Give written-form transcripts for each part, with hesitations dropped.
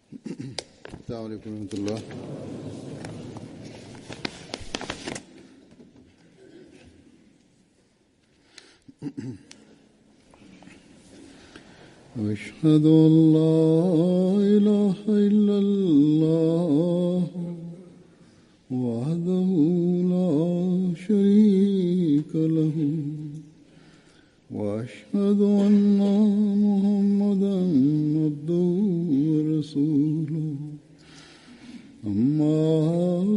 अस्सलाम वालेकुम रहमतुल्लाह। अशहदु अल्ला इलाहा इल्लल्लाह वहदहु ला शरीका लहु व अशहदु अन्ना मुहम्मदन अब्दुहु व रसूलुहु अम्मा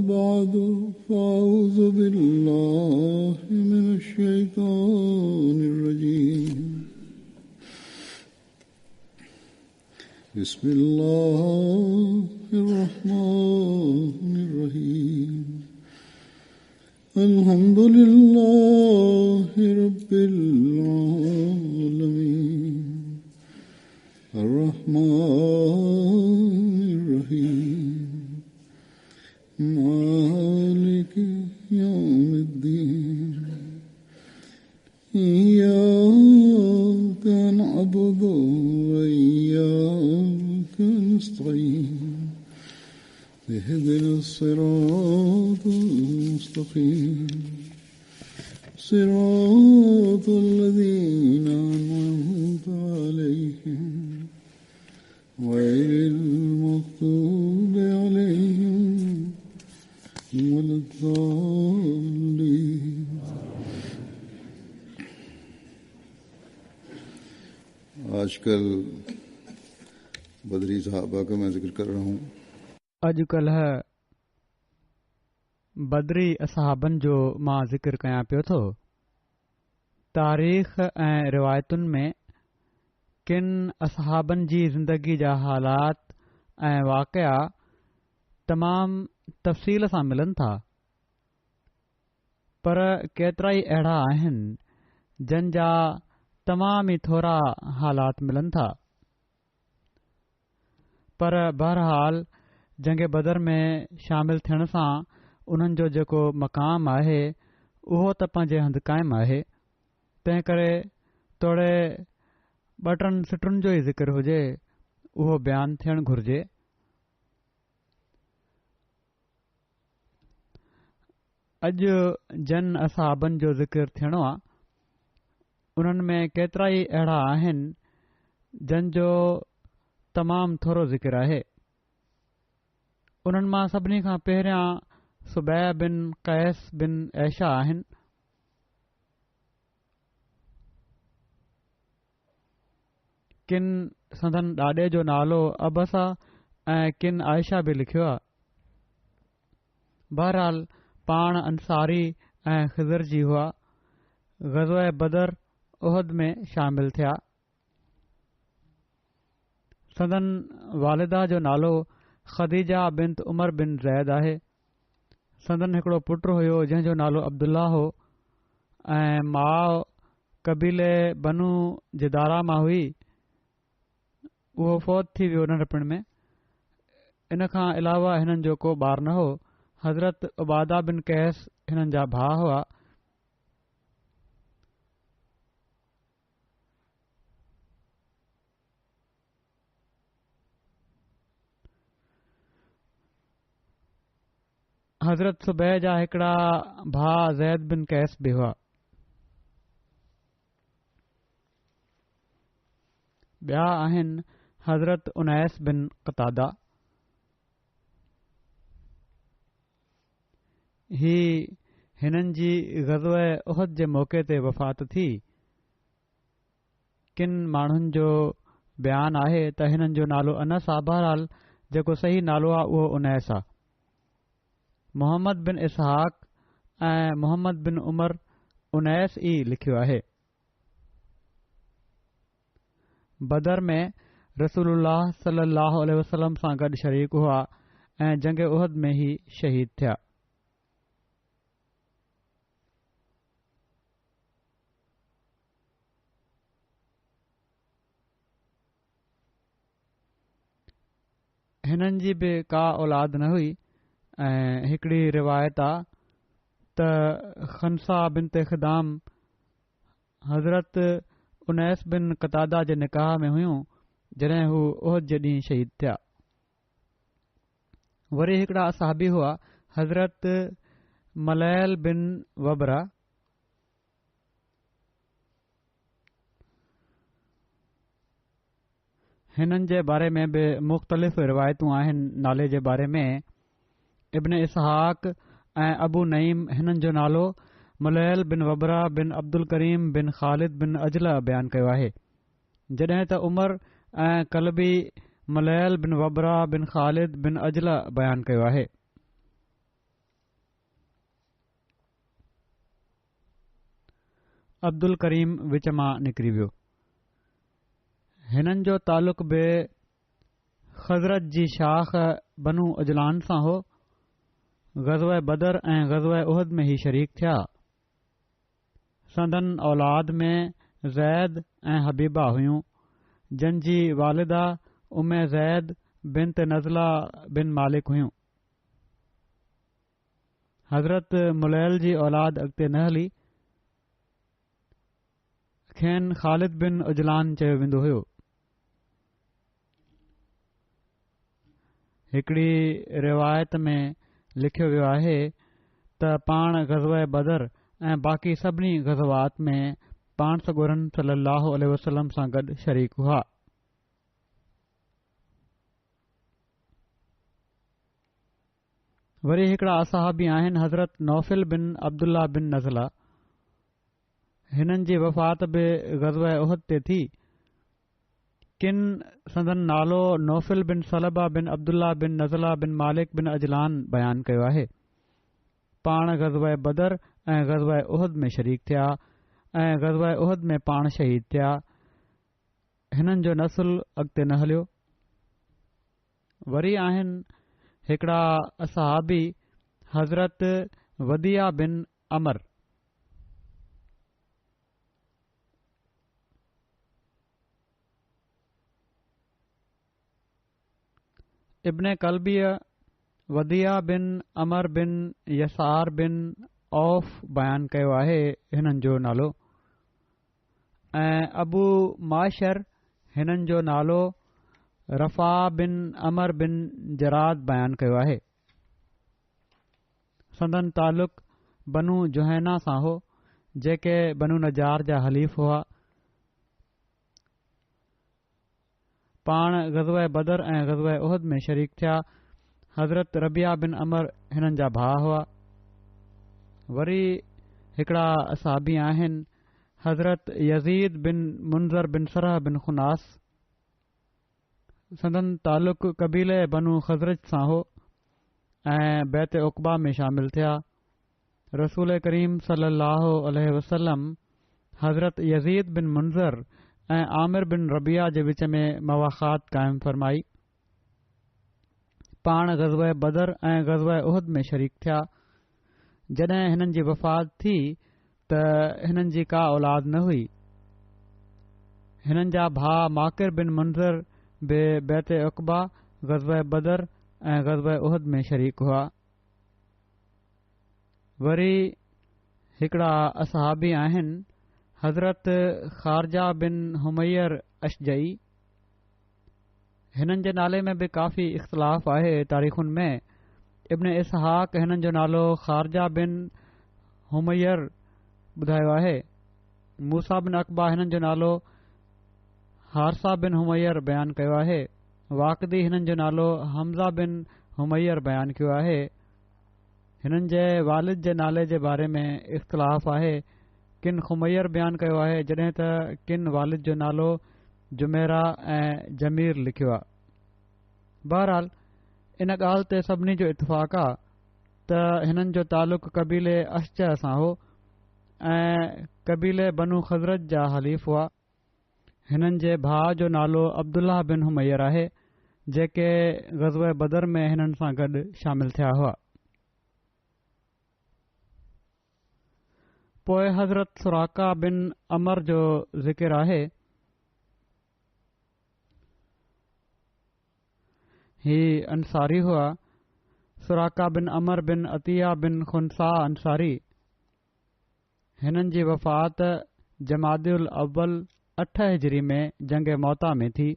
बअदु फ़अऊज़ु बिल्लाहि मिनश शैतानिर रजीम। बिस्मिल्लाहिर्रहमानिर्रहीम। अल्हम्दुलिल्लाहि रब्बिल आलमीन अर्रहमानिर रहीम मालिकि यौमिद्दीन इय्याका नअबुदु व इय्याका नस्तईन इहदिनस सिरातल मुस्तक़ीम सिरातल लज़ीना अनअमता अलैहिम गैरिल मग़्दूबि अलैहिम वलद्दाल्लीन। आजकल बदरी सहाबा का मैं जिक्र कर रहा हूँ। अॼुकल्ह बदरी असहाबनि जो मां ज़िक्र कयां पियो थो। तारीख़ ऐं रिवायतुनि में किन असहाबनि जी ज़िंदगी जा हालात ऐं वाक़िआ तमामु तफ़सील सां मिलनि था, पर केतिरा ई अहिड़ा आहिनि जन जा तमामु ई थोरा हालात मिलनि था। पर बहरहाल जंग बदर में शामिल थियण सां उन्हनि जो जेको मक़ाम आहे उहो त पंहिंजे हंधि क़ाइमु आहे। तंहिं करे तोड़े ॿ टनि सिटुनि जो ई ज़िक्र हुजे उहो बयानु थियणु घुर्जे। अॼु जन असहाबनि जो ज़िक्र थियणो आहे, उन्हनि में केतिरा ई अहिड़ा आहिनि जन जो तमामु थोरो ज़िक्र आहे। उन्हनि मां सभिनी खां पहिरियां सुबैह बिन कैस बिन ऐशा आहिनि। किन संदन ॾाॾे जो नालो अबसा ऐं किन आयशा बि लिखियो आहे। बहरहाल पाण अंसारी ऐं ख़िज़र जी हुआ। ग़ज़वा बदर उहद में शामिल थिया। संदन वालिदा जो नालो ख़दीजा बिन्त उमर बिन ज़ैद आहे। संदन हिकिड़ो पुटु हुयो जंहिंजो नालो अब्दुल्ला हो ऐं माउ कबीले बनू जिदारा मां हुई। उहो फ़ौत थी वियो नंढपण में। इन खां अलावा हिननि जो को ॿार न हो। हज़रत उबादा बिन कैस हिननि जा भाउ हुआ। हज़रत सुबैह जा हिकिड़ा भाउ ज़ैद बिन कैस बि हुआ। ॿिया आहिनि हज़रत उनैस बिन क़तादा। ही हिननि जी ग़ज़वा उहद जे मौक़े ते वफ़ात थी। किन माण्हुनि जो बयानु आहे त हिननि जो नालो अनस आहे। बहरहाल जेको सही नालो आहे उहो उनैस आहे। मोहम्मद बिन इसहाक़ ऐं मोहम्मद बिन उमर उनैस ई लिखियो आहे। बदर में रसूलुल्लाह सल्लल्लाहु अलैहि वसल्लम सां गॾु शरीक हुआ ऐं जंग उहद में ई शहीद थिया। हिननि जी बि का औलाद न हुई ऐं हिकिड़ी रिवायत आहे त खनसा बिनत ख़िदाम हज़रत उनैस बिन क़तादा जे निकाह में हुयूं जॾहिं हू उहद जे ॾींहुं शहीद थिया। वरी हिकिड़ा असहाबी हुआ हज़रत मलैल बिन वबरा, हिननि जे बारे में बि मुख़्तलिफ़ रिवायतूं आहिनि। नाले जे बारे में इब्न इसहाक ऐं अबू नईम हिननि जो नालो मलैल बिन वबरा बिन अब्दुल करीम बिन ख़ालिद बिन अजला बयानु कयो आहे, जॾहिं त उमर ऐं कलबी मलैल बिन वबरा बिन ख़ालिद बिन अजला बयानु कयो आहे। अब्दुल करीम विच मां निकिरी वियो। हिननि जो तालुक़ बि ख़ज़रत जी शाख बनू अजलान सां हो। ग़ज़वा बदर ऐं ग़ज़वा उहद में ही शरीक थिया। संदन औलाद में ज़ैद ऐं हबीबा हुयूं, जंहिंजी वालिदा उम्मे ज़ैद बिनत नज़ला बिन मालिक हुयूं। हज़रत मुलैल जी औलाद अॻिते न हली, खेनि ख़ालिद बिन उजलान चयो वेंदो हुयो। हिकिड़ी रिवायत में लिखियो वियो आहे त पाण ग़ज़वा बदर ऐं बाक़ी सभिनी ग़ज़वात में पाण सॻोरन सल्लल्लाहु अलैहि वसल्लम सां गॾु शरीक हुआ। वरी हिकिड़ा असहाबी आहिनि हज़रत नौफिल बिन अब्दुल्ला बिन नज़ला। हिननि जी वफ़ात बि ग़ज़वा उहद ते थी। किन संदन नालो नौफिल बिन सलबा बिन अब्दुल्ला बिन नज़ला बिन मालिक बिन अजलान बयानु कयो आहे। पाण ग़ज़वा बदर ऐं ग़ज़वा उहद में शरीक थिया ऐं ग़ज़वा उहद में पाण शहीद थिया। हिननि जो नसुल अॻिते न हलियो। वरी आहिनि हिकिड़ा असहाबी हज़रत वदिया बिन अमर। इब्न कलबीअ वदिया बिन अमर बिन यसार बिन औफ बयानु कयो आहे हिननि जो नालो, ऐं अबू माशर हिननि जो नालो रफ़ा बिन अमर बिन जराद बयानु कयो आहे। संदन तालुक़ बनू जुहैना सां हो, जेके बनू नजार जा हलीफ़ हुआ। पाण ग़ज़वा बदर ऐं ग़ज़वा उहद में शरीक थिया। हज़रत रबिया बिन अमर हिननि जा भाउ हुआ। वरी हिकिड़ा असहाबी आहिनि हज़रत यज़ीद बिन मुंज़र बिन सरह बिन खुनास। संदन तालुक़ कबीले बनू ख़ज़रज सां हो ऐं बैत उक़बा में शामिल थिया। रसूल करीम सल्लल्लाहु अलैहि वसल्लम हज़रत यज़ीद बिन मुंज़र ऐं आमिर बिन रबिया जे विच में मवाख़ात क़ाइमु फ़रमाई। पाण ग़ज़वा बदर ऐं ग़ज़वा उहद में शरीक थिया। जॾहिं हिननि जी वफ़ात थी त हिननि जी का औलाद न हुई। हिननि जा भाउ माकिर बिन मुंज़र बि बैत उक़बा, ग़ज़वा बदर ऐं ग़ज़वा उहद में शरीक हुआ। वरी हिकिड़ा असहाबी आहिनि हज़रत ख़ारजा बिन हुमैर अशजई। हिननि जे नाले में बि काफ़ी इख़्तिलाफ़ आहे तारीख़ुनि में। इब्न इसहाक हिननि जो नालो ख़ारजा बिन हुमैर ॿुधायो आहे। मूसा बिन अक़बा हिननि जो नालो हारसा बिन हुमैर बयानु कयो आहे। वाक़दी हिननि जो नालो हमज़ा बिन हुमैर बयानु कयो आहे। हिननि जे वालिद जे नाले जे बारे में इख़्तिलाफ़ आहे। किन खुमैर बयानु कयो आहे, जॾहिं त किन वालिद जो नालो जुमेरा ऐं जमीर लिखियो आहे। बहरहाल इन ॻाल्हि ते सभिनी जो इतफ़ाक़ आहे त हिननि जो तालुक़ कबीले अशज सां हो ऐं कबीले बनू ख़ज़रज जा हलीफ़ हुआ। हिननि जे भाउ जो नालो अब्दुल्लाह बिन हुमैर आहे, जेके ग़ज़वा बदर में हिननि सां गॾु शामिल थिया हुआ। पोइ हज़रत सुराका बिन अमर जो ज़िक्र आहे। ही अंसारी हुआ। सुराका बिन अमर बिन अतिया बिन खुनसा अंसारी। हिननि जी वफ़ात जमादुल अव्वल 8 हिजरी में जंग मौता में थी।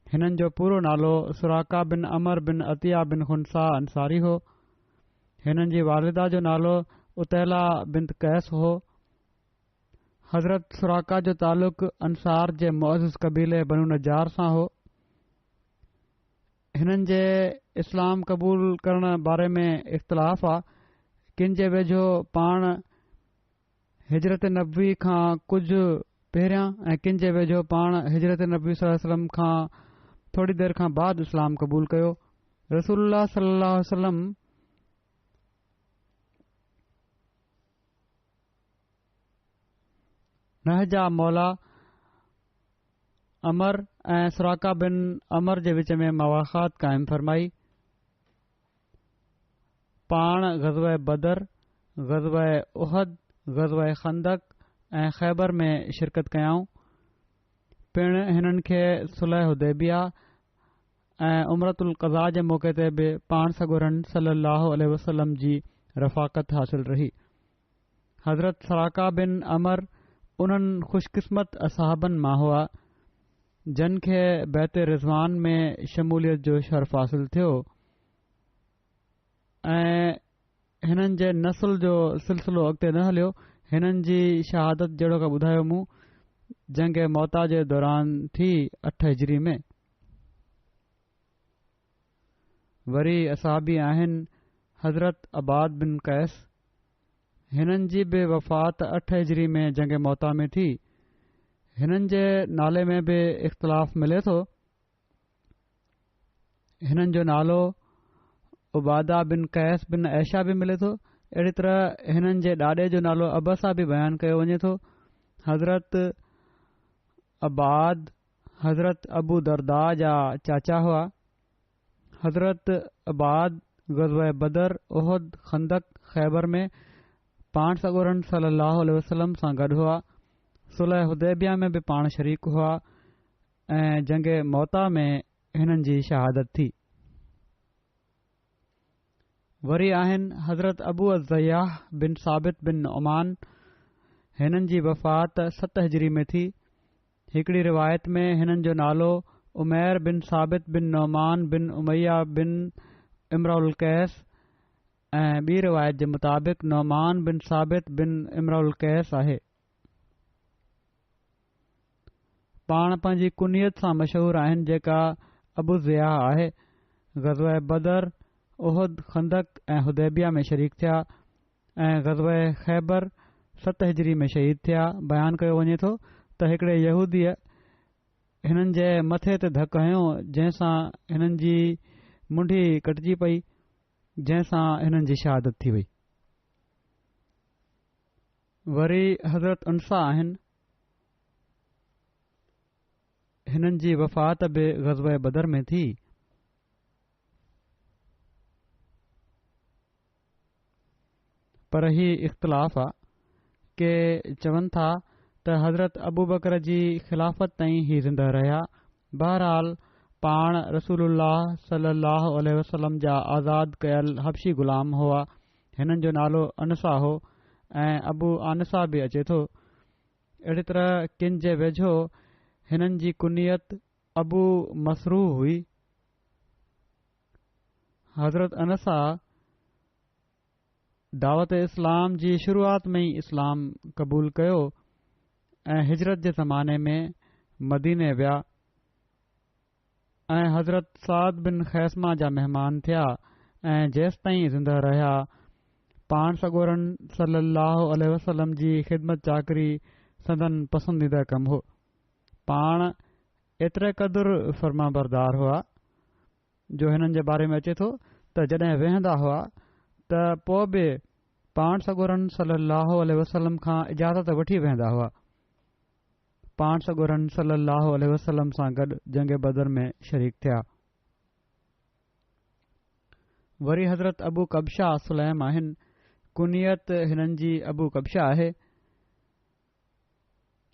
हिननि जो पूरो नालो सुराका बिन अमर बिन अतिया बिन खुनसा अंसारी हो। हिननि जी वालिदा जो नालो उतैला बिन कैस हो। हज़रत सुराका जो तालुक़ अंसार जे मुअज़्ज़ कबीले बनु नजार सां हो। हिननि जे इस्लाम क़बूल करण बारे में इख़्तिलाफ़ आहे। किन जे वेझो पाण हिजरत नबी खां कुझु पहिरियां ऐं किन जे वेझो पाण हिजरत नबी सल्लल्लाहु अलैहि वसल्लम खां थोरी देर खां बाद इस्लाम क़बूल कयो। रसूलुल्लाह सल्लल्लाहु अलैहि वसल्लम नहजा मौला अमर ऐं सुराका बिन अमर जे विच में मवाख़ात क़ाइमु फ़रमाई। पाण ग़ज़वे बदर, ग़ज़वे उहद, ग़ज़वे खंदक ऐं ख़ैबर में शिरकत कयाऊं। पिणु हिननि खे सुलह हुदैबिया ऐं उमरतुल क़ज़ा जे मौक़े ते बि पाण सॻोरन सल्लल्लाहु अलैहि वसल्लम जी रफ़ाक़त हासिल रही। हज़रत सुराका बिन अमर उन्हनि ख़ुशकिस्मत असहाबनि मां हुआ जिन खे बैत रिज़वान में शमूलियत जो शर्फ़ हासिल थियो ऐं हिननि जे नस्ल जो सिलसिलो अॻिते न हलियो। हिननि जी शहादत जहिड़ो का ॿुधायो मूं जंग मौता जे दौरान थी 8 हिजरी में। वरी असहाबी आहिनि हज़रत अबाद बिन कैस। हिननि जी बि वफ़ात 8 हिजरी में जंग मौता में थी। हिननि जे नाले में बि इख़्तिलाफ़ मिले थो। हिननि जो नालो उबादा बिन कैस बिन ऐशा बि मिले थो। अहिड़ी तरह हिननि जे ॾाॾे जो नालो अबसा बि बयानु कयो वञे थो। हज़रत अबाद हज़रत अबू दरदा जा चाचा हुआ। हज़रत अबाद ग़ज़वे बदर, उहद, खंदक, ख़ैबर में पाण सॻोरन सल्लल्लाहु अलैहि वसल्लम सां गॾु हुआ। सुलह हुदैबिया में बि पाण शरीक हुआ ऐं जंग मौता में हिननि जी शहादत थी। वरी आहिनि हज़रत अबू अज़्ज़याह बिन साबित बिन नुअमान। हिननि जी वफ़ात 7 हिजरी में थी। हिकिड़ी रिवायत में हिननि जो नालो उमैर बिन साबित बिन नुअमान बिन उमैया बिन इमरुल कैस ऐं ॿी रिवायत जे मुताबिक़ नुअमान बिन साबित बिन इमरुल कैस आहे। पाण पंहिंजी कुनियत सां मशहूर आहिनि जेका अबू ज़िया आहे। ग़ज़वे बदर, उहद, खंदक ऐं हुदैबिया में शरीक थिया ऐं ग़ज़वे ख़ैबर 7 हिजरी में शहीद थिया। बयानु कयो वञे थो त हिकिड़े यहूदीअ हिननि जे मथे ते धकु हयो जंहिंसां हिननि जी मुंडी कटिजी पई, जंहिंसां हिननि जी शहादत थी वई। वरी हज़रत उनसा आहिनि। हिननि जी वफ़ात बि ग़ज़वे बदर में थी। पर ही इख़्तिलाफ़ आहे के चवनि था त हज़रत अबू बकर जी ख़िलाफ़त ताईं ही ज़िंदह रहिया। बहरहाल पाण रसूलुल्लाह सल्लल्लाहु अलैहि वसल्लम जा आज़ाद कयल हबशी ग़ुलाम हुआ। हिननि जो नालो अनसा हो ऐं अबू आनसा बि अचे थो। अहिड़ी तरह किन जे वेझो हिननि जी कुनियत अबू मसरू हुई। हज़रत अनसा दावत इस्लाम जी शुरूआत में ई इस्लाम क़बूल कयो ऐं हिजरत जे ज़माने में मदीने विया ऐं हज़रत साद बिन ख़ैसमा जा महिमान थिया ऐं जेसि ताईं ज़िंदह रहिया पाण सॻोरन सल्लल्लाहु अलैहि वसल्लम जी ख़िदमत चाकरी संदन पसंदीदा कमु हो। पाण एतिरे क़दुरु फ़र्मा बरदार हुआ जो हिननि जे बारे में अचे थो त जॾहिं वेहंदा हुआ त पोइ बि पाण सॻोरन सल्लल्लाहु अलैहि वसल्लम खां इजाज़त वठी वेहंदा हुआ। पाण सॻोरन सल्लल्लाहु अलैहि वसल्लम सां गॾु जंग बदर में शरीक थिया। वरी हज़रत अबू कबशा सुलैम आहिनि। कुनियत हिननि जी अबू कबशा आहे।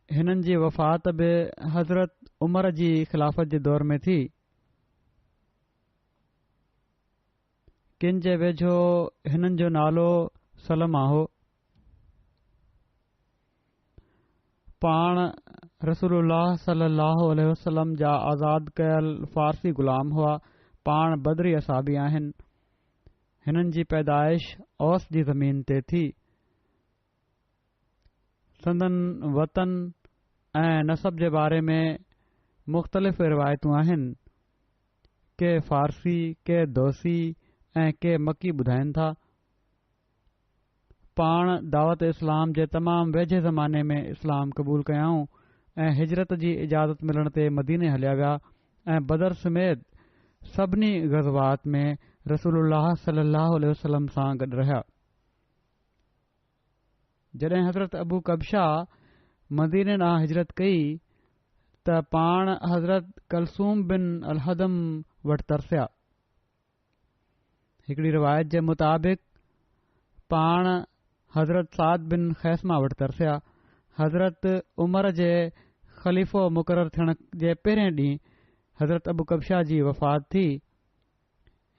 हिननि जी वफ़ात बि हज़रत उमर जी ख़िलाफ़त जे दौर में थी। किन जे वेझो हिननि जो नालो सलमा हो। पाण रसूलुल्लाह सल्लल्लाहु अलैहि वसल्लम जा आज़ाद कयल फ़ारसी ग़ुलाम हुआ। पाण बदरी असाबी आहिनि। हिननि जी पैदाइश औस जी ज़मीन ते थी। संदन वतन ऐं नसब जे बारे में मुख़्तलिफ़ रिवायतूं आहिनि। के फ़ारसी, के दोसी ऐं के मकी ॿुधाइनि था। पाण दावत इस्लाम जे तमामु वेझे ज़माने में इस्लाम क़बूल कयाऊं ऐं हिजरत जी इजाज़त मिलण ते मदीने हलिया विया ऐं बदर समेत सभिनी ग़ज़वात में रसूलुल्लाह सल्लल्लाहु अलैहि वसल्लम सां गॾु रहिया। जॾहिं हज़रत अबू कबशा मदीने ॾांहुं हिजरत कई त पाण हज़रत कलसूम बिन अलहदम वटि तरसिया। हिकिड़ी रिवायत जे मुताबिक़ पाण हज़रत साद बिन ख़ैसमा वटि तरसिया। हज़रत उमर जे ख़लीफ़ो मुक़ररु थियण जे पहिरें ॾींहुं हज़रत अबू कबशा जी वफ़ात थी।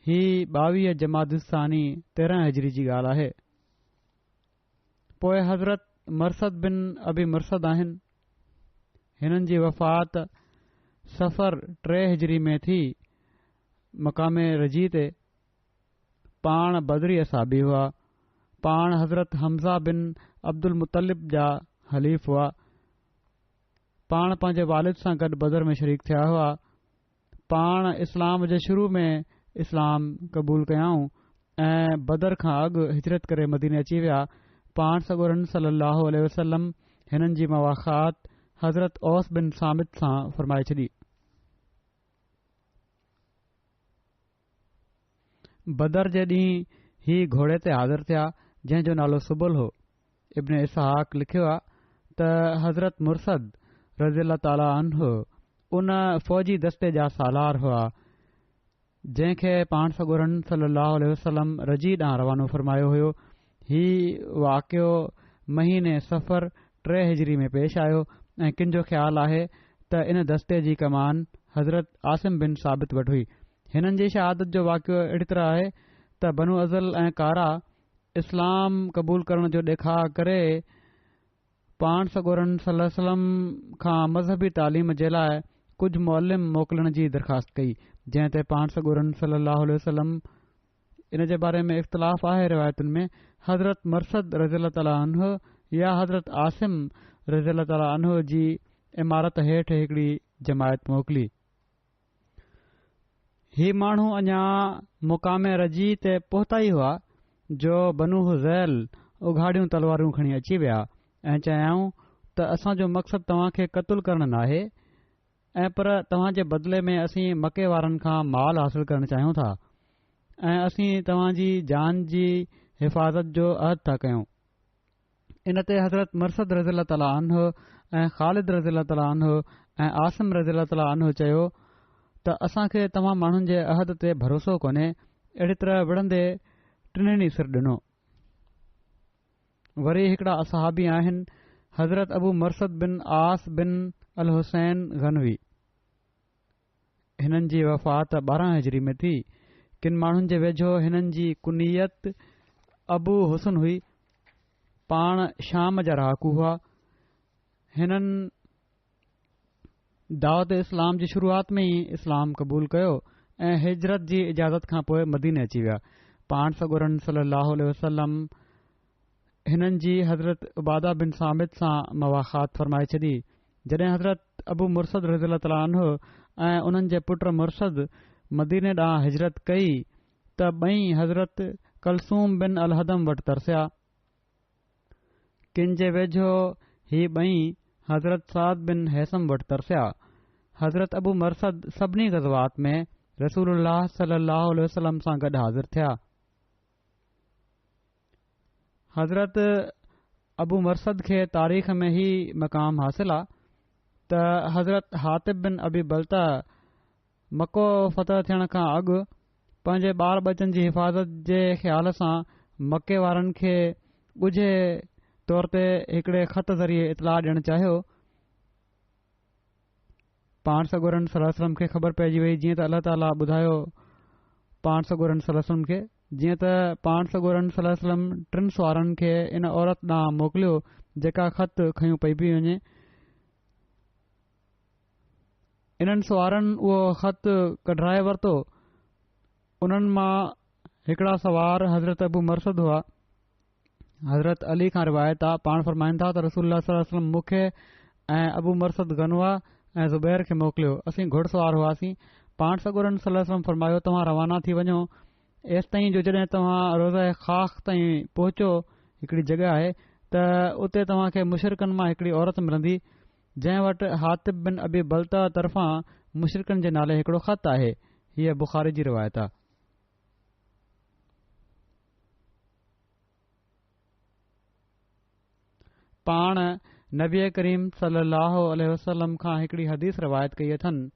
ही 22 जमादुस्सानी 13 हिजरी जी ॻाल्हि आहे। पोइ हज़रत मरसद बिन अबी मरसद आहिनि। हिननि जी वफ़ात सफ़र 3 हिजरी में थी। मक़ामे रजी ते पाण बदरी असाबी हुआ। पाण हज़रत हमज़ा बिन अब्दुल मुतलिब जा हलीफ़ हुआ। पाण पंहिंजे वालिद सां गॾु बदर में शरीक थिया हुआ। पाण इस्लाम जे शुरू में इस्लाम क़बूल कयाऊं ऐं बदर खां अॻु हिजरत करे मदीने अची विया। पाण सॻोरन सल्लल्लाहु अलैहि वसल्लम हिननि जी मुवाख़ात हज़रत औस बिन सामित सां फ़रमाए छॾी। बदर जे ॾींहुं ही घोड़े ते हाज़िर थिया जंहिं जो नालो सुबुल हो। इब्न इसहाक लिखियो आहे त हज़रत मुरसद रज़ियल्लाहु ताला अन्हु उन फ़ौजी दस्ते जा सालार हुआ जंहिंखे पाण सॻोरन सल्लल्लाहु अलैहि वसल्लम रजी ॾांहुं रवानो फ़रमायो हुयो। ही वाक़ियो महीने सफ़र 3 हिजरी में पेश आयो ऐं किन जो ख़्यालु आहे त इन दस्ते जी कमान हज़रत आसिम बिन साबित वटि हुई। हिननि जी शहादत जो वाक़ियो अहिड़ी तरह आहे त बनु अज़ल ऐं कारा इस्लाम क़बूल करण जो ॾेखार करे पाण सॻोरन सल्लल्लाहु अलैहि वसल्लम खां मज़हबी तालीम जे लाइ कुझु मुअल्लिम मोकिलण जी दरख़्वास्त कई, जंहिं ते पाण सॻोरन सल्लल्लाहु अलैहि वसल्लम इन जे बारे में इख़्तिलाफ़ आहे रिवायतुनि में हज़रत मरसद रज़ियल्लाहु ताला अन्हु या हज़रत आसिम रज़ियल्लाहु ताला अन्हु जी इमारत हेठि हिकिड़ी जमायत मोकिली। ही माण्हू अञा मुक़ामे रजी ते पहुता ई हुआ जो बनु हुज़ैल उघाड़ियूं तलवारूं खणी अची विया ऐं चयाऊं त असांजो मक़सदु तव्हां खे क़तलु करणु नाहे ऐं पर तव्हां जे बदिले में असीं मके वारनि खां माल हासिल करणु चाहियूं था ऐं असीं तव्हां जी जान जी हिफ़ाज़त जो अहद था कयूं। इन ते हज़रत मरसद रज़ियल्लाहु ताला अन्हु ऐं ख़ालिद रज़ियल्लाहु ताला अन्हु ऐं आसिम रज़ियल्लाहु ताला अन्हु चयो त असां खे तव्हां माण्हुनि जे अहद ते भरोसो कोन्हे। अहिड़ी तरह विढ़ंदे टिन्हिनि सिर ॾिनो। वरी हिकिड़ा असहाबी आहिनि हज़रत अबू मरसद बिन आस बिन अल हुसैन गनवी। हिननि जी वफ़ात 12 हिजरी में थी। किन माण्हुनि जे वेझो हिननि जी कुनियत अबू हुसन हुई। पाण शाम जा रहाकू हुआ। हिननि दावत इस्लाम जी शुरूआत में ई इस्लाम क़बूल कयो ऐं हिजरत जी इजाज़त खां पोइ मदीने अची विया। पाण सॻोरन सल्लल्लाहु अलैहि वसल्लम हिननि जी हज़रत उबादा बिन सामित सां मुवाख़ात फ़रमाए छॾी। जॾहिं हज़रत अबू मुरसद रज़ियल्लाहु ताला अन्हु ऐं उन्हनि जे पुट मुरसद मदीने ॾांहुं हिजरत कई त ॿई हज़रत कलसूम बिन अलहदम वटि तरसिया। किन जे वेझो ही ॿई हज़रत साद बिन हैसम वटि तरसिया। हज़रत अबू मरसद सभिनी ग़ज़वात में रसूलुल्लाह सल्लल्लाहु अलैहि वसल्लम सां गॾु हाज़िर थिया। हज़रत अबू मरसद खे तारीख़ में ही मक़ाम हासिल आहे त हज़रत हातिब बिन अबी बलता मको फ़तह थियण खां अॻु पंहिंजे ॿार बचनि जी हिफ़ाज़त जे ख़्याल सां मके वारनि खे ॻुझे तौर ते हिकिड़े ख़त ज़रिए इतलाह ॾियणु चाहियो। पाण सॻोरन सल्लल्लाहु अलैहि वसल्लम खे ख़बर पइजी वई जीअं त अल्लाह ताला ॿुधायो पाण सॻोरन सल्लल्लाहु अलैहि वसल्लम खे जीअं त पाण सॻोरन सल्लल्लाहु अलैहि वसल्लम टिनि सुवारनि खे इन औरत ॾांहुं मोकिलियो जेका ख़त खयूं पई वञे। इन्हनि सुवारनि उहो ख़त कढाए वरितो। उन्हनि मां हिकिड़ा सवार हज़रत अबू मरसद हुआ। हज़रत अली खां रिवायत आहे, पाण फ़रमाइनि था त रसूलुल्लाह सल्लल्लाहु अलैहि वसल्लम मूंखे ऐं अबू मरसद गनवा ऐं ज़ुबैर खे मोकिलियो। असीं घुड़सवार हुआसीं। पाण सॻोरनि सल्लल्लाहु अलैहि वसल्लम फ़रमायो, तव्हां रवाना थी वञो एसि ताईं जो जॾहिं तव्हां रोज़ा ख़ाख़ ताईं पहुचो, हिकिड़ी जॻह आहे त उते तव्हां खे मुशरिकनि मां हिकिड़ी औरत मिलंदी जंहिं वटि हातिब बिन अबी बलता तरफ़ां मुशरिकनि जे नाले हिकिड़ो ख़त आहे। हीअ बुख़ारी जी रिवायत आहे। पाण नबी करीम सल्लल्लाहु अलैहि वसल्लम खां हिकिड़ी हदीस रिवायत कई अथनि।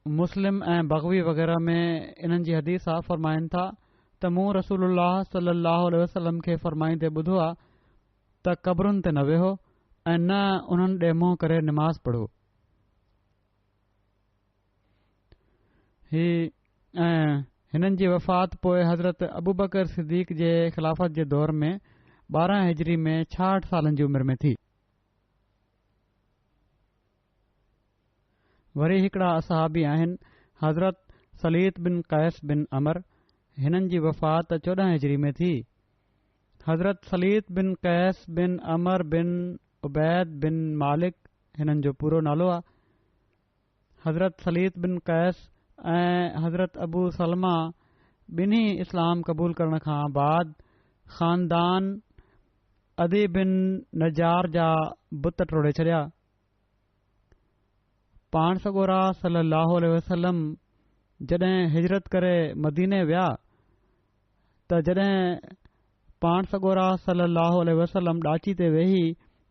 मुस्लिम ऐं बग़वी वग़ैरह में इन्हनि जी हदीस आहे। फ़रमाइनि था त मूं रसूलुल्लाह सल्लल्लाहु अलैहि वसल्लम खे फ़रमाईंदे ॿुधो आहे त क़बरुनि ते न वेहो ऐं न उन्हनि ॾे मुंहुं करे निमाज़ पढ़ो। हिननि जी वफ़ात पोइ हज़रत अबू बकर सिद्दीक़ जे ख़िलाफ़त जे दौर में 12 हिजरी में 66 सालनि जी उमिरि में थी। वरी हिकिड़ा असहाबी आहिनि हज़रत सलीत बिन कैस बिन अमर। हिननि जी वफ़ात 14 हिजरी में थी। हज़रत सलीत बिन कैस बिन अमर बिन उबैद बिन मालिक हिननि जो पूरो नालो आहे। हज़रत सलीत बिन कैस ऐं हज़रत अबू सलमा ॿिन्ही इस्लाम क़बूल करण खां बाद ख़ानदान अदी बिन नजार जा बुत टोड़े छॾिया। पाण सॻोरा सल्लल्लाहु अलैहि वसल्लम जॾहिं हिजरत करे मदीने विया त जॾहिं पाण सॻोरा सल्लल्लाहु अलैहि वसल्लम ॾाची ते वेही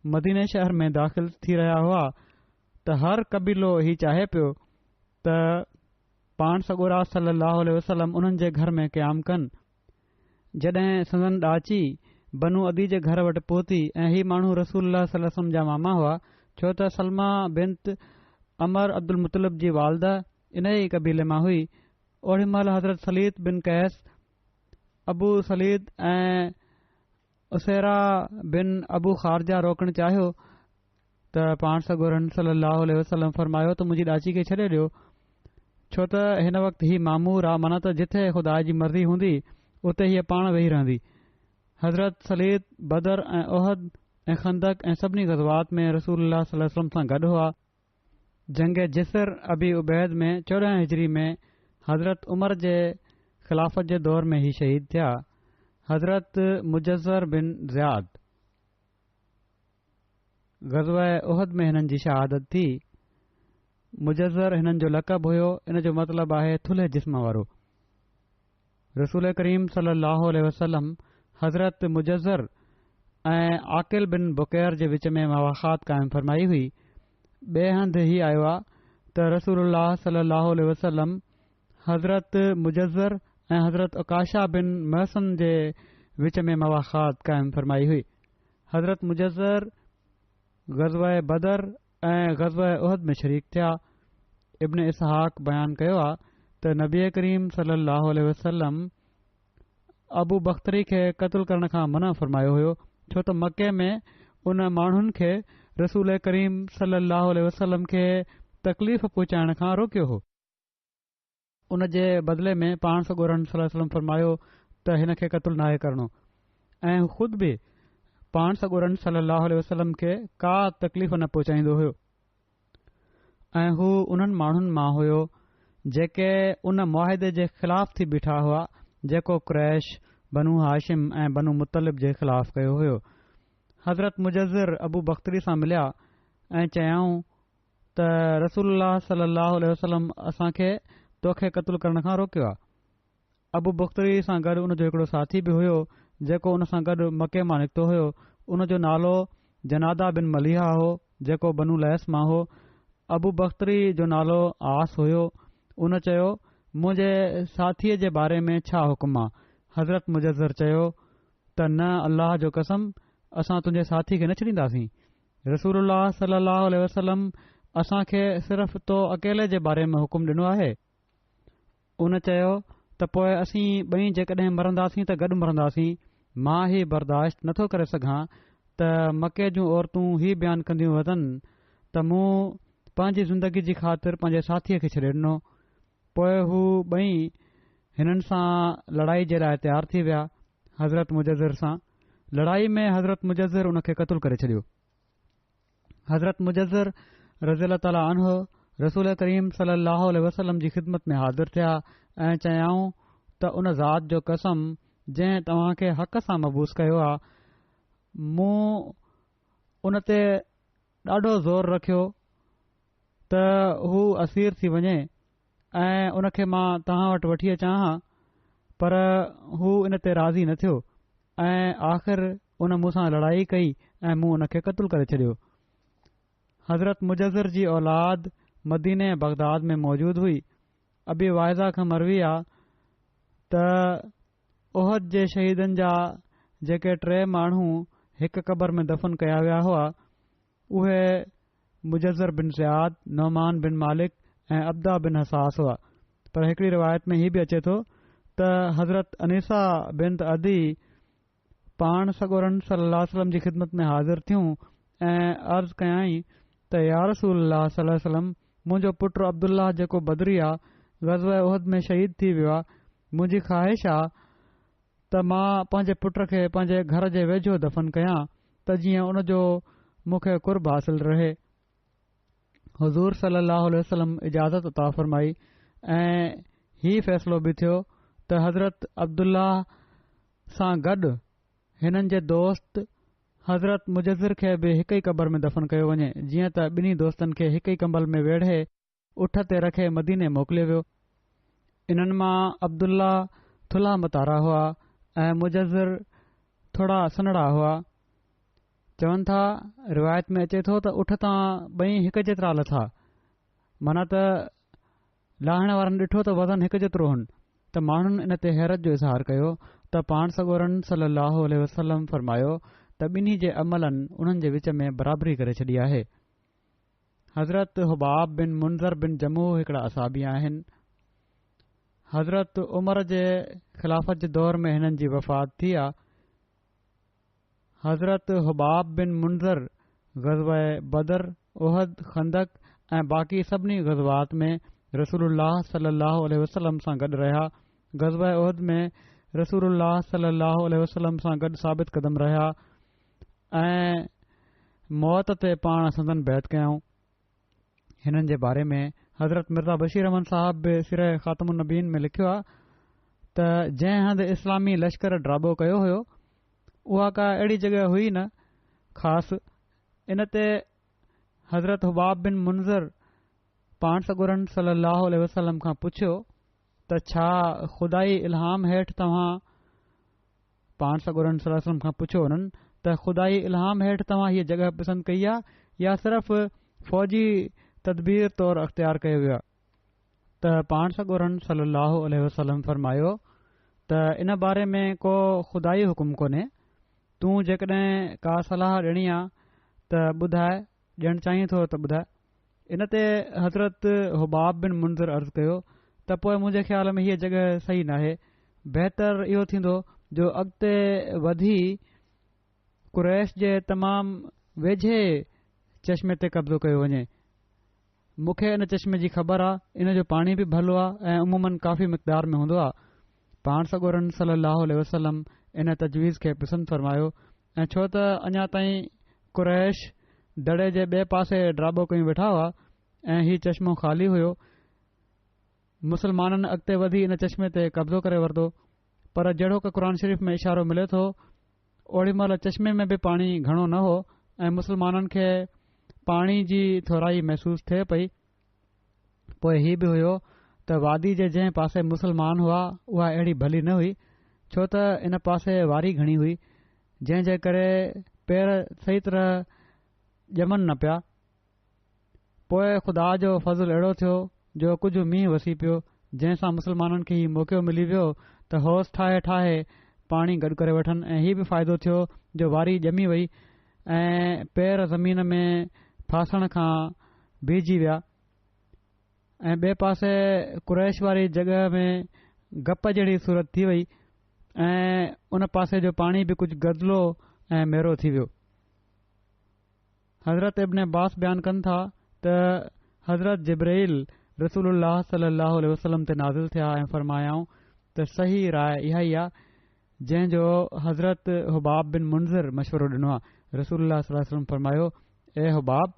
मदीने शहर में दाख़िल थी रहिया हुआ त हर कबीलो ही चाहे पियो त पाण सॻोरा सल्लल्लाहु अलैहि वसल्लम उन्हनि जे घर में क़याम कनि। जॾहिं संदन ॾाची बनू अदी जे घर वटि पहुती ऐं ही माण्हू रसूलुल्लाह सल्लल्लाहु अलैहि वसल्लम जा मामा हुआ, छो त सलमा बिनत अमर अब्दुल मुतलिब जी वालदा इन ई कबीले मां हुई। ओड़ी महिल हज़रत सलीत बिन कैस अबू सलीद ऐं उसैरा बिन अबू ख़ारजा रोकणु चाहियो त पाण सॻोरन सल्लल्लाहु अलैहि वसल्लम फ़रमायो त मुंहिंजी ॾाची खे छॾे ॾियो, छो त हिन वक़्तु ही मामूर आहे, माना त जिथे ख़ुदा जी मर्ज़ी हूंदी उते हीअ पाण वेही रहंदी। हज़रत सलीद बदर ऐं उहद ऐं खंदक ऐं सभिनी ग़ज़वात में रसूलुल्लाह सल्लल्लाहु अलैहि वसल्लम सां गॾु हुआ। जंग जिसर अबी उबैद में 14 हिजरी में हज़रत उमर जे ख़िलाफ़त जे दौर में ही शहीद थिया। हज़रत मुजज़र बिन ज़ियाद ग़ज़वा उहद में हिननि जी शहादत थी। मुजज़र हिननि जो लक़ब हुयो, इन जो मतिलबु आहे थुल्हे जिस्म वारो। रसूल करीम सल्लल्लाहु अलैहि वसल्लम हज़रत मुजज़र ऐं आकिल बिन बुकैर जे विच में मवाख़ात क़ाइमु फ़रमाई हुई। ॿिए हंधि ही आयो आहे त रसूलुल्लाह सल्लल्लाहु अलैहि वसल्लम हज़रत मुजज़र ऐं हज़रत उकाशा बिन महसन जे विच में मवाख़ात क़ाइमु फ़रमाई हुई। हज़रत मुजज़र ग़ज़वा बदर ऐं ग़ज़वा उहद में शरीक थिया। इब्न इसहाक़ बयानु कयो आहे त नबी करीम सल्लल्लाहु अलैहि वसल्लम अबू बख्तरी खे क़त्ल करण खां मना फ़रमायो हुयो, छो त मके में उन माण्हुनि खे रसूल करीम सल्लल्लाहु अलैहि वसल्लम खे तकलीफ़ पहुचाइण खां रोकियो हो। उन जे बदिले में पाण सॻोरन सल्लल्लाहु अलैहि वसल्लम फ़रमायो त हिन खे क़त्ल नाहे करणो, ऐं ख़ुद बि पाण सॻोरन सल्लल्लाहु अलैहि वसल्लम खे का तकलीफ़ न पहुचाईंदो हुयो। ऐं हू उन्हनि माण्हुनि मां हुयो जेके उन मुआहिदे जे ख़िलाफ़ थी बीठा हुआ जेको क़ुरैश, बनू हाशिम ऐं बनू मुतलिब जे ख़िलाफ़ कयो हुयो। हज़रत मुजज़र अबू बख्तरी सां मिलिया ऐं चयाऊं त रसूलुल्लाह सल्लल्लाहु अलैहि वसल्लम असां खे तोखे क़त्ल करण खां रोकियो आहे। अबू बख्तरी सां गॾु उन जो हिकिड़ो साथी बि हुयो जेको उन सां गॾु मके मां निकितो हुयो। उन जो नालो जनादा बिन मलिहा हो जेको बनू लैस मां हो। अबू बख्तरी जो नालो आस हुयो। उन चयो, मुंहिंजे साथीअ जे बारे में छा हुकुम आहे? हज़रत मुजज़र चयो त न, अल्लाह जो कसम, असां तुंहिंजे साथी खे न छॾींदासीं। रसूलुल्लाह सल्लल्लाहु अलैहि वसल्लम असां खे सिर्फ़ तो अकेले जे बारे में हुकुम ॾिनो आहे। उन चयो त पोइ असीं ॿई जेकॾहिं मरंदासीं त गॾु मरंदासीं। मां ही बर्दाश्त नथो करे सघां त मके जूं औरतूं ही बयानु कंदियूं वञनि त मूं पंहिंजी ज़िंदगी जी ख़ातिर पंहिंजे साथीअ खे छॾे ॾिनो। पोइ हू ॿई हिननि सां लड़ाई जे लाइ तयारु थी विया हज़रत मुजज़िर सां। लड़ाई में हज़रत मुजज़िर उन खे क़तलु करे छॾियो। हज़रत मुजज़िर रज़ी ताला अन्हो रसूल करीम सलाहु वसलम जी ख़िदमत में हाज़िर थिया ऐं चयाऊं त उन ज़ात जो कसम जंहिं तव्हां खे हक़ सां मबूस कयो आहे, मूं उन ते ॾाढो ज़ोर रखियो त हू असीर थी वञे ऐं उन खे मां तव्हां वटि वठी अचां हा, पर हू इन ते राज़ी न थियो ऐं आख़िर उन मूंसां लड़ाई कई ऐं मूं उन खे क़तलु करे छॾियो। हज़रत मुजज़िर जी औलाद मदीने बगदाद में मौजूदु हुई। अबी वाइज़ा खां मरवी आहे त उहद जे शहीदनि जा जेके 3 माण्हू हिकु क़बर में दफ़न कया विया हुआ, उहे मुजज़िर बिन ज़ियाद, नौमान बिन मालिक ऐं अब्दा बिन हसास हुआ। पर हिकिड़ी रिवायत में हीउ बि अचे थो त हज़रत अनीसा बिन अदी पाण सगोरन सल्लल्लाहु अलैहि वसल्लम जी ख़िदमत में हाज़िर थियूं ऐं अर्ज़ु कयाई त या रसूलल्लाह सल्लल्लाहु अलैहि वसल्लम, मुंहिंजो पुटु अब्दुल्लाह जेको बदरी आहे, ग़ज़वा उहद में शहीद थी वियो आहे। मुंहिंजी ख़्वाहिश आहे त मां पंहिंजे पुट खे पंहिंजे घर जे वेझो दफ़न कयां त जीअं उन जो मूंखे कुर्ब हासिल रहे। हुज़ूर सल्लल्लाहु अलैहि वसल्लम इजाज़त अता फ़रमाई ऐं हीउ फ़ैसिलो बि थियो त हज़रत अब्दुल्लाह सां गॾु हिननि जे दोस्त हज़रत मुजज़िर खे बि हिक ई क़बर में दफ़न कयो वञे, जीअं त ॿिन्ही दोस्तनि खे हिक ई कंबल में वेढ़े उठ ते रखे मदीने मोकिलियो वियो। इन्हनि मां अब्दुल्ला थुल्हा मतारा हुआ ऐं मुजज़िर थोरा सन्हड़ा हुआ। चवनि था रिवायत में अचे थो त उठ तां ॿई हिक जेतिरा लथा, माना त लाहिण वारनि ॾिठो त वज़न हिक जेतिरो हुन। त माण्हुनि इन ते हैरत जो इज़हार कयो त पाण सगोरन सल्लल्लाहु अलैहि वसल्लम फ़रमायो त ॿिन्ही जे अमलनि उन्हनि जे विच में बराबरी करे छॾी आहे। हज़रत हुबाब बिन मुंज़र बिन जमूह हिकिड़ा असाबी आहिनि। हज़रत उमर जे ख़िलाफ़त जे दौर में हिननि जी वफ़ात थी आहे। हज़रत हुबाब बिन मुंज़र ग़ज़वा बदर, उहद, खंदक ऐं बाक़ी सभिनी ग़ज़वात में रसूलुल्लाह सल्लल्लाहु अलैहि वसल्लम सां गॾु रहिया। ग़ज़वा उहद में रसूलुल्लाह सल्लल्लाहु अलैहि वसल्लम सां गॾु साबित क़दम रहिया ऐं मौत ते पाण संदन बैत कयाऊं। हिननि जे बारे में हज़रत मिर्ज़ा बशीर अहमद साहब बि सिर ख़ातमुन नबीन में लिखियो आहे त जंहिं हंधि इस्लामी लश्कर ड्राबो कयो हुयो, उहा का अहिड़ी जॻह हुई न ख़ासि। इन ते हज़रत हुबाब बिन मुंज़र पाण सगोरन सल्लल्लाहु अलैहि वसल्लम खां पुछियो त छा ख़ुदाई इल्हाम हेठि तव्हां पाण सगोरन सल्लल्लाहु अलैहि वसल्लम खां पुछियो हुननि त ख़ुदाई इल्हाम हेठि तव्हां हीअ जॻह पसंदि कई आहे या सिर्फ़ फ़ौजी तदबीर तौरु अख़्तियार कयो वियो आहे? त पाण सगोरन सल्लल्लाहु अलैहि वसल्लम फ़रमायो त इन बारे में को ख़ुदाई हुकुम कोन्हे। तूं जेकॾहिं का सलाह ॾियणी आहे त ॿुधाए, ॾियणु चाहीं थो त ॿुधाए। इन ते हज़रत हुबाब बिन मुंज़र अर्ज़ु कयो त पोइ मुंहिंजे ख़्याल में हीअ जॻह सही नाहे। बहितर इहो थींदो जो अॻिते वधी कुरैश जे तमामु वेझे चश्मे ते कब्ज़ो कयो वञे। मूंखे इन चश्मे जी ख़बर आहे, इन जो पाणी बि भलो आहे ऐं उमूमन काफ़ी मिक़दार में हूंदो आहे। पाण सगोरन सल्लल्लाहु अलैहि वसल्लम इन तजवीज़ खे पसंदि फ़रमायो ऐं छो त अञा ताईं कुरैश दड़े जे ॿिए पासे ड्राबो कयूं वेठा हुआ ऐं हीउ चश्मो ख़ाली हुयो। मुसलमाननि अॻिते वधी इन चश्मे ते कब्ज़ो करे वरितो, पर जहिड़ो की क़ुर शरीफ़ में इशारो मिले थो, ओॾी महिल चश्मे में बि पाणी घणो न हो ऐं मुसलमाननि खे पाणी जी थोराई महसूसु थिए पई। पोइ हीउ बि हुयो त वादी जे जंहिं पासे मुसलमान हुआ उहा अहिड़ी भली न हुई, छो त इन पासे वारी घणी हुई, जंहिं जे करे पेर सही तरह ॼमनि न पिया। पोइ ख़ुदा जो फज़ुल अहिड़ो थियो जो कुझु मींहुं वसी पियो, जंहिंसां मुसलमाननि खे हीउ मौक़ो मिली वियो त होस ठाहे ठाहे पाणी गॾु करे वठनि ऐं हीउ बि फ़ाइदो थियो जो वारी ॼमी वई ऐं पेर ज़मीन में फासण खां बीहजी विया। ऐं ॿिए पासे कुरैश वारी जॻह में गप जहिड़ी सूरत थी वई ऐं उन पासे जो पाणी बि कुझु गदिलो ऐं मेरो थी वियो। हज़रत इब्न अब्बास बयानु कनि था त हज़रत जिब्राइल रसूलुल्लाह सल्लल्लाहु अलैहि वसल्लम ते नाज़िल थिया ऐं फ़रमायाऊं त सही राय इहा ई आहे जंहिंजो हज़रत हुबाब बिन मुंज़िर मशवरो ॾिनो आहे। रसूलुल्लाह सल्लल्लाहु अलैहि वसल्लम फरमायो, ए हुबाब,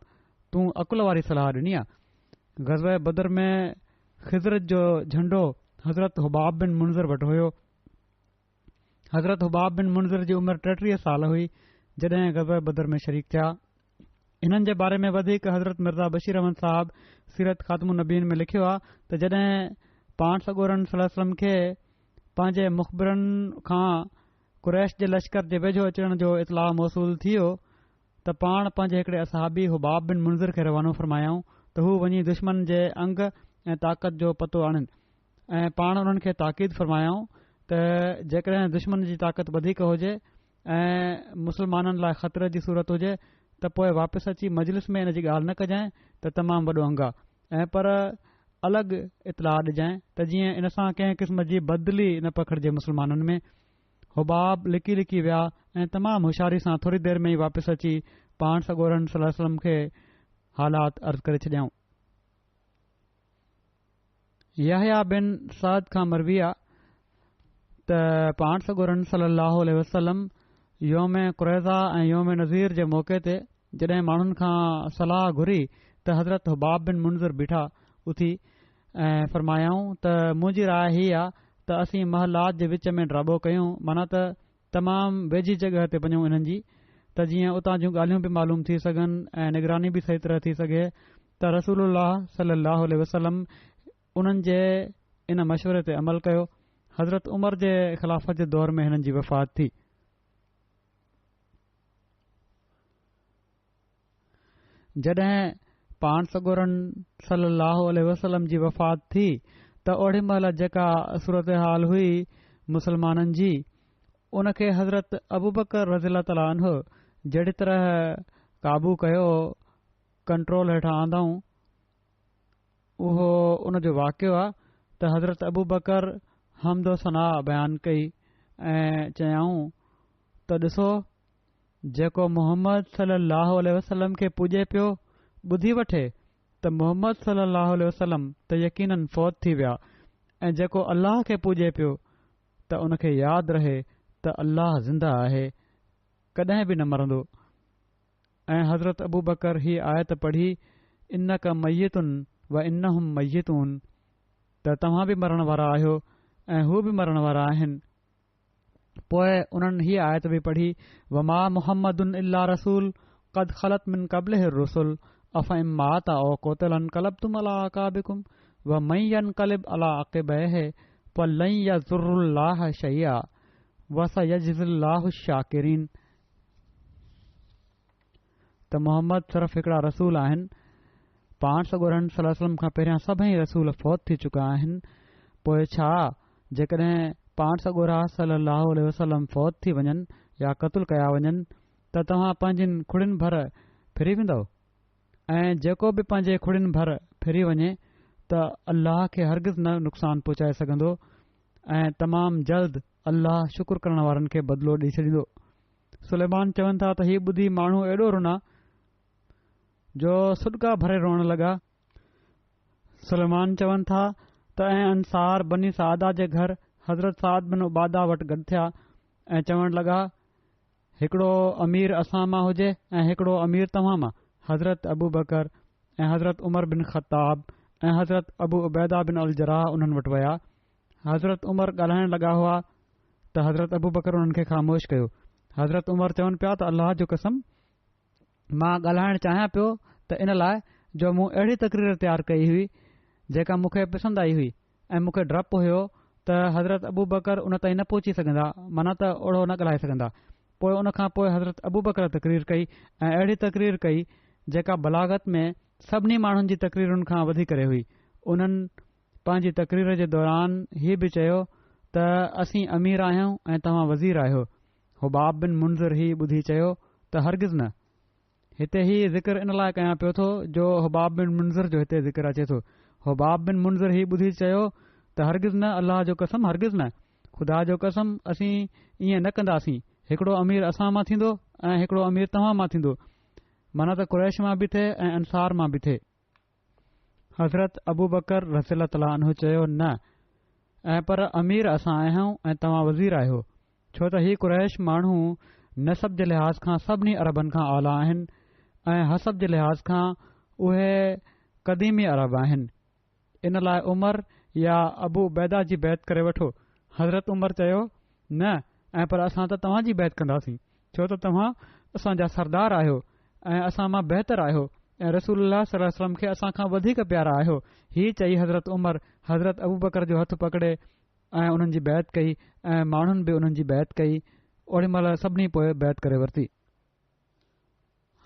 तूं अकुल वारी सलाह ॾिनी आहे। ग़ज़वे बदर में ख़िज़रत जो झंडो हज़रत हुबाब बिन मुंज़िर वटि हुयो। हज़रत हुबाब बिन मुंज़िर जी उमिरि 33 साल हुई जॾहिं ग़ज़वे बदर में शरीक थिया। इन्हनि जे बारे में वधीक हज़रत मिर्ज़ा बशीर अहमद साहब सीरत ख़ातमुन नबीन में लिखियो आहे त जॾहिं पाण सॻोरनि सल्लल्लाहु अलैहि वसल्लम खे पंहिंजे मुख़बिरनि खां कुरैश जे लश्कर जे वेझो अचण जो इतलाह मौसूल थियो त पाण पंहिंजे हिकिड़े असहाबी हुबाब बिन मुंज़िर खे रवानो फ़रमायाऊं त हू वञी दुश्मन जे अंग ऐं ताक़त जो पतो आणनि ऐं पाण उन्हनि खे ताक़ीद फ़रमायाऊं त जेकॾहिं दुश्मन जी ताक़त वधीक हुजे ऐं मुस्लमाननि लाइ ख़तरे जी सूरत हुजे त पोइ वापसि अची मजलिस में इन जी ॻाल्हि न कजांइ त तमामु वॾो अंग आहे ऐं पर अलॻि इतलाह ॾिजांइ त जीअं इन सां कंहिं क़िस्म जी बदिली न पखिड़िजे मुस्लमाननि में। हुबाब लिकी लिकी विया ऐं तमामु होशियारी सां थोरी देरि में ई वापसि अची पाण सॻोरनि सल्लल्लाहु अलैहि वसल्लम खे हालात अर्ज़ करे छॾियाऊं। याहया बिन साद खां मरवी आहे त पाण सॻोरनि सल्लल्लाहु अलैहि वसल्लम योम कुरैज़ा ऐं योम नज़ीर जे मौक़े ते जॾहिं माण्हुनि खां सलाह घुरी त हज़रत हुबाब बिन मुंज़िर बीठा उथी ऐं फ़रमायाऊं त मुंहिंजी राय हीअ आहे त असीं महलात जे विच में ड्राबो कयूं, माना त तमामु वेझी जॻह ते वञूं इन्हनि जी त जीअं उतां जूं ॻाल्हियूं बि मालूम थी सघनि ऐं निगरानी बि सही तरह थी सघे। त रसूलुल्लाह सल्लल्लाहु अलैहि वसल्लम उन्हनि जे इन मशवरे ते अमल कयो। हज़रत उमर जे ख़िलाफ़त जे दौर में हिननि जी वफ़ात थी। जॾहिं पाण सॻोरनि सल्लल्लाहु अलैहि वसल्लम जी वफ़ात थी त ओड़ी महिल जेका सूरत हाल हुई मुसलमाननि जी, उन खे हज़रत अबू बकर रज़ियल्लाहु तआला अन्हु जहिड़ी तरह क़ाबू कयो, कंट्रोल हेठां आंदऊं, उहो उन जो वाक़ियो आहे त हज़रत अबू बकर हमदो सना बयानु कई ऐं चयाऊं त ॾिसो, जेको मुहम्मद सल्लल्लाहु अलैहि वसल्लम खे पूॼे पियो ॿुधी वठे त मुहम्मद सल्लल्लाहु अलैहि वसल्लम त यकीनन फ़ौत थी विया, ऐं जेको अल्लाह खे पूॼे पियो त उन खे यादि रहे त अल्लाह ज़िंदा आहे, कॾहिं बि न मरंदो। ऐं हज़रत अबू बकर ही आयत पढ़ी, इन्नका मय्यतुन व इन्नहुम मय्यतून, त तव्हां बि मरण वारा आहियो ऐं हू बि मरण वारा आहिनि। पोइ उन्हनि हीअ आयत बि पढ़ी, वमा मुहम्मदुन इल्ला रसूल क़द ख़लत मिन क़ब्लिहि रुसुल अफ़इन मात औ क़ुतिलन क़लबतुम अला अक़ाबिकुम व मन यनक़लिब अला अक़िबैहि फलन यज़ुर्रुल्लाह शैआ व सयजज़िल्लाहु शाकिरीन। त मोहम्मद सिर्फ़ हिकिड़ा रसूल आहिनि। पाण सॻोरनि सल्लल्लाहु अलैहि वसल्लम खां पहिरियां सभई रसूल फ़ौत थी चुका आहिनि। पोइ छा जेकॾहिं पाण सॻोरा सल्लल्लाहु अलैहि वसल्लम फ़ौत थी वञनि या क़तलु कया वञनि त तव्हां पंहिंजनि खुड़ियुनि भर फिरी वेंदव, ऐं जेको बि पंहिंजे खुड़ियुनि भर फिरी वञे त अल्लाह खे हरगिज़ न नुक़सान पहुचाए सघंदो ऐं तमामु जल्द अल्लाह शुक्र करण वारनि खे बदिलो ॾेई छॾींदो। सुलेमान चवनि था त हीअ ॿुधी माण्हू एॾो रुना जो सुॾका भरे रोअण लॻा। सुलेमान चवनि था त ऐं अंसार बनी सादा जे घर हज़रत साद बिन उबादा वटि गॾु थिया ऐं चवण लॻा, हिकिड़ो अमीर असां मां हुजे ऐं हिकिड़ो अमीर तव्हां मां। हज़रत अबू बकर ऐं हज़रत उमर बिन ख़त्ताब ऐं हज़रत अबू उबैदा बिन अल जराह उन्हनि वटि विया। हज़रत उमर ॻाल्हाइण लॻा हुआ त हज़रत अबू बकर उन्हनि खे ख़ामोश कयो। हज़रत उमर चवनि पिया त अल्लाह जो कसम, मां ॻाल्हाइणु चाहियां पियो त इन लाइ जो मूं अहिड़ी तक़रीर तयारु कई हुई जेका मूंखे पसंदि आई हुई ऐं मूंखे डपु हुयो त हज़रत अबू बकर उन ताईं न पहुची सघंदा, माना त ओड़ो न ॻाल्हाए सघंदा। पोइ उन खां पोइ हज़रत अबू बकर तक़रीर कई ऐं अहिड़ी तक़रीर कई जेका बलागत में सभिनी माण्हुनि जी तक़रीरुनि खां वधी करे हुई। उन्हनि पंहिंजी तक़रीर जे दौरान हीअ बि चयो त असीं अमीर आहियूं ऐं तव्हां वज़ीर आहियो। हुबाब बिन मुंज़िर ही ॿुधी चयो त हरगिज़ न। हिते ही ज़िक्र इन लाइ कयां पियो थो जो हुबाब बिन मुंज़िर जो हिते ज़िक्र अचे थो। हुबाब बिन मुंज़िर ही ॿुधी चयो त हरगिज़ न, अल्लाह जो कसम हरगिज़ न, ख़ुदा जो कसम असीं ईअं न कंदासीं। हिकिड़ो अमीर असां मां थींदो ऐं हिकिड़ो अमीर तव्हां मां थींदो। माना त कुरैश मां बि थिए ऐं अंसार मां बि थिए। हज़रत अबू बकर रज़ियल्लाहु तआला अन्हु चयो न, ऐं पर अमीर असां आहियूं ऐं तव्हां वज़ीर आहियो, छो त ही कुरैश माण्हू नसब जे लिहाज़ खां सभिनी अरबनि खां आला आहिनि ऐं हसब जे लिहाज़ खां उहे क़दीमी अरब आहिनि। इन लाइ उमर या अबू बैदा जी बैत करे वठो। हज़रत उमर चयो न, ऐं पर असां त तव्हां जी बैत कंदासीं, छो त तव्हां असांजा सरदार आहियो ऐं असां मां बहितर आहियो ऐं रसूलुल्लाह सल्लल्लाहु अलैहि वसल्लम खे असां खां वधीक प्यारा आहियो। हीउ चई हज़रत उमर हज़रत अबू बकर जो हथु पकड़े ऐं उन्हनि जी बैत कई ऐं माण्हुनि बि उन्हनि जी बैत कई। ओॾी महिल सभिनी पोइ बैत करे वरिती।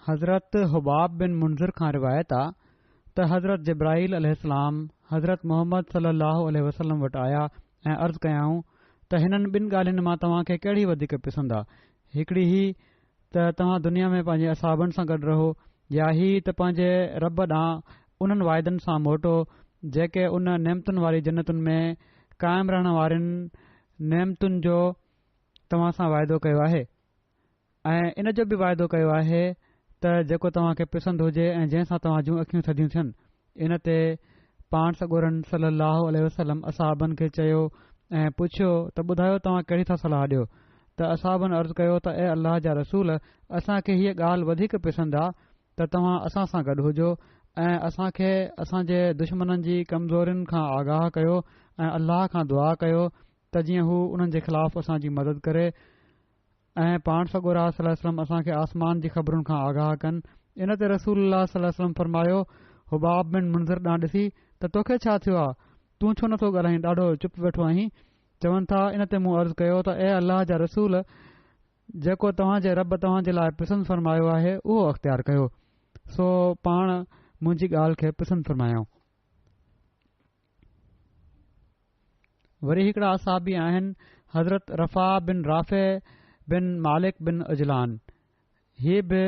हज़रत हुबाब बिन मुंज़िर खां रिवायत आहे त हज़रत जिब्राईल अलैहिस्सलाम हज़रत मोहम्मद सल्लल्लाहु अलैहि वसल्लम वटि आया ऐं अर्ज़ कयाऊं त हिननि ॿिनि ॻाल्हियुनि मां तव्हां खे कहिड़ी वधीक पसंदि आहे? हिकिड़ी ही त तव्हां दुनिया में पंहिंजे असाबनि सां गॾु रहो, या ही त पंहिंजे रब ॾांहुं उन्हनि वाइदनि सां मोटो जेके उन नेमतुनि वारी जन्नतुनि में क़ाइमु रहण वारनि नेमतुनि जो तव्हां सां वाइदो कयो आहे, ऐं इन जो बि वाइदो कयो आहे त जेको तव्हां खे पसंदि हुजे ऐं जंहिंसां तव्हां जूं अखियूं थधियूं थियनि। इन ते पाण सॻोरनि सल्लल्लाहु अलैहि वसल्लम असाबनि खे चयो ऐं पुछियो त ॿुधायो तव्हां कहिड़ी था सलाह ॾियो? त असाबनि अर्ज़ु कयो त ए अल्लाह जा रसूल, असांखे हीअ ॻाल्हि वधीक पसंदि आहे त तव्हां असां सां गॾु हुजो ऐं असांखे असांजे दुश्मननि जी कमज़ोरियुनि खां आगाह कयो ऐं अल्लाह खां दुआ कयो त जीअं हू उन्हनि जे ख़िलाफ़ असांजी मदद करे ऐं पाण सॻोरा सल्लल्लाहु अलैहि वसल्लम असांखे आसमान जी ख़बरुनि खां आगाह कनि। इन ते रसूलुल्लाह सल्लल्लाहु अलैहि वसल्लम फरमायो, हुबाब बिन मुंज़िर ॾांहुं ॾिसी त तोखे छा थियो आहे? तूं छो नथो ॻाल्हाईं? ॾाढो चुप वेठो आहीं। चवनि था इन ते मूं अर्ज़ु कयो त ए अल्लाह जा रसूल, जेको तव्हां जे रब तव्हां जे लाइ पसंदि फ़रमायो आहे उहो अख़्तियार कयो, सो पाण मुंहिंजी ॻाल्हि खे पसंदि फ़रमायाऊं। वरी हिकिड़ा असाबी आहिनि हज़रत रफ़ा बिन राफ़े बिन मालिक बिन अजलान। हीअ बि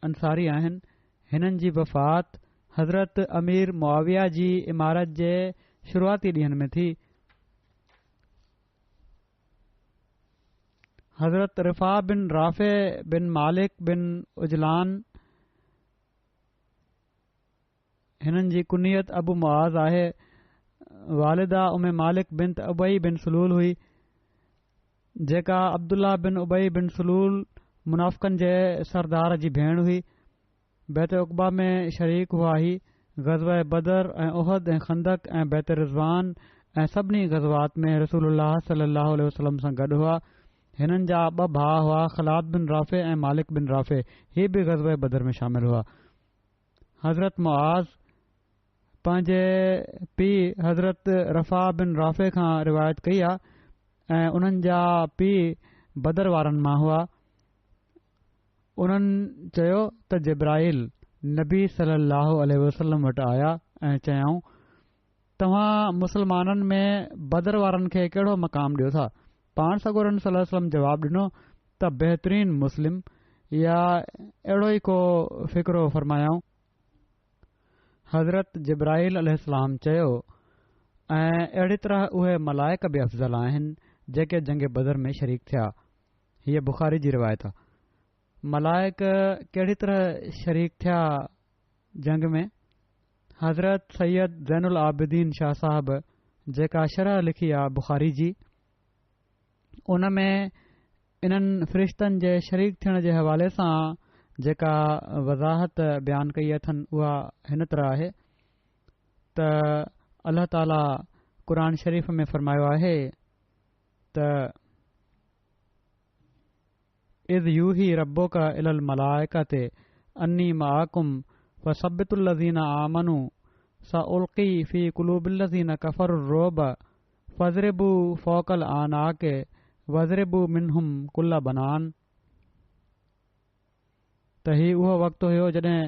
अंसारी आहिनि। हिननि जी वफ़ात हज़रत अमीर मुआविया जी इमारत जे शुरूआती ॾींहनि में थी। हज़रत रफ़ा बिन राफ़े बिन मालिक बिन उजलान, हिननि जी कुनियत अबू मुआज़ आहे। वालिदा उमे मालिक बिन उबई बिन सलूल हुई, जेका अब्दुल्ला बिन उबई बिन सलूल मुनाफ़िक़नि जे सरदार जी भेण हुई। बैत उक़बा में शरीक हुआ ही। ग़ज़वा बदर ऐं उहद ऐं खंदक ऐं बैत रिज़वान ऐं सभिनी ग़ज़वात में रसूलुल्लाह सल्लल्लाहु अलैहि वसल्लम सां गॾु हुआ। हिननि जा 2 भाउ हुआ, ख़लाद बिन राफ़े ऐं मालिक बिन राफ़े। ही बि ग़ज़वा बदर में शामिल हुआ। हज़रत मुआज़ पंहिंजे पीउ हज़रत रफ़ा बिन राफ़े खां रिवायत कई आहे ऐं उन्हनि जा पीउ बदर वारनि मां हुआ। उन्हनि चयो त जिब्राईल नबी सल्लल्लाहु अलैहि वसल्लम वटि आया ऐं चयाऊं, तव्हां मुसलमाननि में बदर वारनि खे कहिड़ो मक़ाम ॾियो था? पाण सॻोरनि सल्लल्लाहु अलैहि वसल्लम जवाबु ॾिनो त बहितरीन मुस्लिम या अहिड़ो ई को फ़िक्रो फ़रमायाऊं। हज़रत जिब्राईल अलैहिस्सलाम चयो, ऐं अहिड़ी तरह उहे मलाइक बि अफ़ज़ल आहिनि जेके जंग बदर में शरीक थिया। हीअ बुख़ारी जी रिवायत आहे। मलाइक कहिड़ी तरह शरीक थिया जंग में? हज़रत सैयद ज़ैनुल आबिदीन शाह साहब जेका शरह लिखी आहे बुख़ारी जी, उन में इन्हनि फ़रिश्तनि जे शरीक थियण जे हवाले सां जेका वज़ाहत बयानु कई अथनि उहा हिन तरह आहे त अल्लाह ताला क़ुर शरीफ़ में फ़रमायो आहे त इज़ यूही रब्बुका इलल मलाइकते अन्नी माअकुम फसब्बितुल लज़ीना आमनू सउल्क़ी फ़ी क़ुलूबिल लज़ीना कफ़रुर रुअब फ़ज़रिबू फ़ौक़ल आनाक़ वज़रिबू मिनहुम कुल्ल बनान। त ही उहो वक़्तु हुयो जॾहिं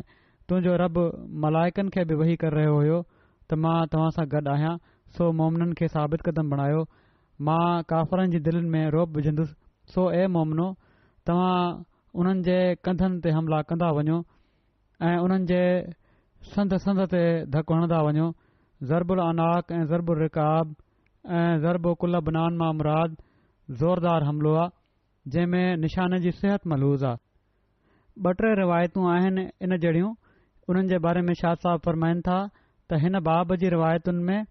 तुंहिंजो रब मलाइकनि खे बि वही करे रहियो हुयो त मां तव्हां सां गॾु आहियां, सो मोमिननि खे साबित क़दम बणायो। मां काफ़रनि जी दिलनि में रोब विझंदुसि, सो ए मोमिनो तव्हां उन्हनि जे कंधनि ते हमला कंदा वञो ऐं उन्हनि जे संद ते धकु हणंदा वञो। ज़रबुल अनाक ऐं ज़रबुल रिकाब ऐं ज़रबु कुल बनान मां मुराद ज़ोरदार हमिलो आहे जंहिं में निशान जी सिहत मलहूज़ आहे। ॿ टे रिवायतूं आहिनि इन जहिड़ियूं उन्हनि जे बारे में शाह साहब फरमाइनि था त हिन बाब जी रिवायतुनि में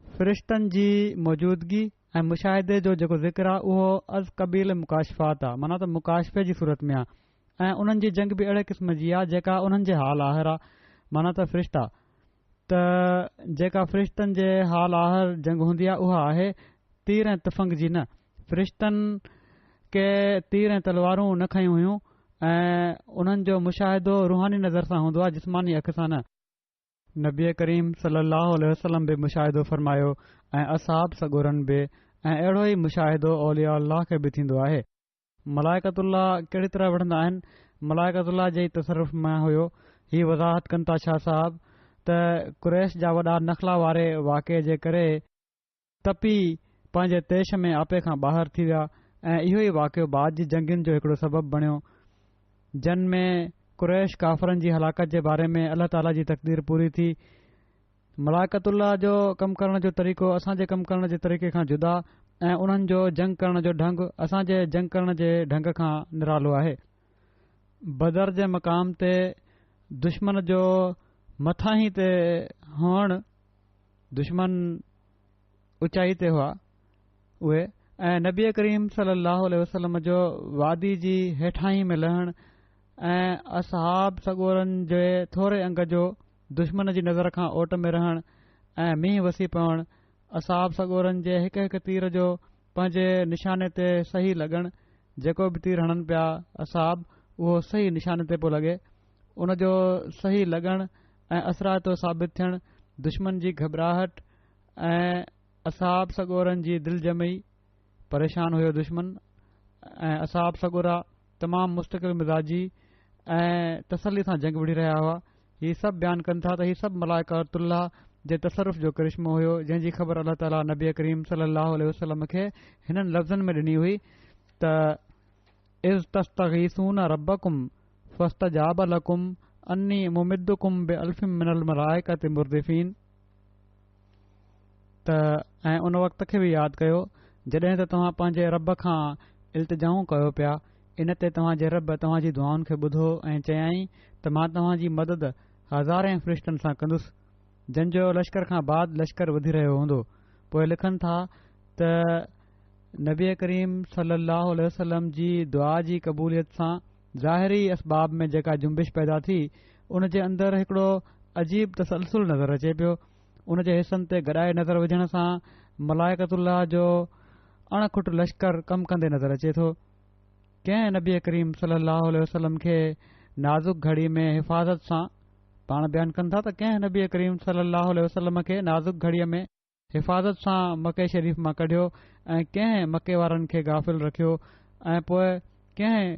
फ़रिश्तनि जी मौजूदगी ऐं मुशाहिदे जो जेको ज़िक्र आहे उहो अज़ क़बील मुकाशफ़ात आहे माना त मुकाशफ़े जी सूरत में आहे ऐं उन्हनि जी जंग बि अहिड़े क़िस्म जी आहे जेका उन्हनि जे हाल आहर आहे माना त फ़रिश्ता त जेका फ़रिश्तनि जे हाल आहर जंग हूंदी आहे उहा आहे तीर ऐं तुफ़ंग जी न फ़रिश्तनि के तीर ऐं तलवारूं न खयूं हुयूं ऐं उन्हनि जो मुशाहिदो रुहानी नज़र सां हूंदो आहे जिस्मानी अख सां न नबी करीम सलाहु वसलम बि मुशाहिदो फ़रमायो ऐं असहाब सगोरनि बि ऐं अहिड़ो ई मुशाहिदो औलिया अल्लाह खे बि थींदो आहे मलाइकतुल्ला कहिड़ी तरह वठंदा आहिनि मलाइकतुल्ला जे तसरुफ़ में हुयो ही वज़ाहत कनि था छा साहब त कुरैश जा वॾा नखला वारे वाक़े जे करे तपी पंहिंजे तेश में आपे खां ॿाहिरि थी विया ऐं इहो ई वाक़ियो बाद जी जंगियुनि जो हिकिड़ो सबबु बणियो जिन में कुरैश काफ़रनि जी हलाकत जे बारे में अल्लाह ताला जी तक़दीर पूरी थी मलाइकतुल्ला जो कमु करण जो तरीक़ो असांजे कमु करण जे तरीक़े खां जुदा ऐं उन्हनि जो जंग करण जो ढंग असांजे जंग करण जे ढंग खां निरालो आहे बदर जे मक़ाम ते दुश्मन जो मथां ई ते हुअण दुश्मन ऊचाई ते हुआ उहे ऐं नबी करीम सलाहु वसलम जो वादी जी हेठाई में लहण ऐं असहाब सगोरनि जे थोरे अंग जो दुश्मन जी नज़र खां ओट में रहण ऐं मींहुं वसी पवण असहाब सगोरनि जे हिकु हिकु तीर जो पंहिंजे निशाने ते सही लॻण जेको बि तीर हणनि पिया असहाब उहो सही निशाने ते पियो लॻे उन जो सही लॻण ऐं असरातो साबित थियण दुश्मन जी घबराहट ऐं असहाब सगोरनि जी दिलि ॼमई परेशान हुयो दुश्मन ऐं असहाब सगोरा तमामु मुस्तक़िल मिज़ाजी ऐं तसली सां जंग विढ़ी रहिया हुआ हीउ सभु बयानु कनि था त हीउ सभु मलाइकतुल्लाह जे तसरुफ़ जो करिश्मो हुयो जंहिंजी ख़बर अल्लाह ताला नबी करीम सलाहु वसलम खे हिननि लफ़्ज़नि में ॾिनी हुई त इज़ तस्तगीसून रब्बकुम फस्तजाब लकुम अन्नी मुमिद्दुकुम बिअल्फिम मिनल मलाइकति मुर्दिफीन त ऐं उन वक़्त खे बि यादि कयो जॾहिं त तव्हां पंहिंजे रब खां इल्तिजाऊं कयो पिया इन ते तव्हांजे रब तव्हांजी दुआउनि खे ॿुधो ऐं चयाईं त मां तव्हांजी मदद हज़ारे फ़रिश्तनि सां कंदुसि जंहिंजो लश्कर खां बाद लश्कर वधी रहियो हूंदो पोइ लिखनि था त नबी करीम सलाहु वसलम जी दुआ जी क़बूलियत सां ज़ाहिरी असबाब में जेका जुंबिश पैदा थी उन जे अंदरि हिकिड़ो अजीब तसलसुल नज़र अचे पियो उन जे हिसनि ते गॾाए नज़र विझण सां मलाइकतुल्लाह जो अणखुट लश्कर कमु कंदे नज़र अचे थो कंहिं नबी करीम सलाहु वसलम खे नाज़ुक घड़ी में हिफ़ाज़त सां पाण बयानु कनि था त कंहिं नबी करीम सलाहु वसलम खे नाज़ुक घड़ीअ में हिफ़ाज़त सां मके शरीफ़ मां कढियो ऐं कंहिं मके वारनि खे गाफ़िल रखियो ऐं पोइ कंहिं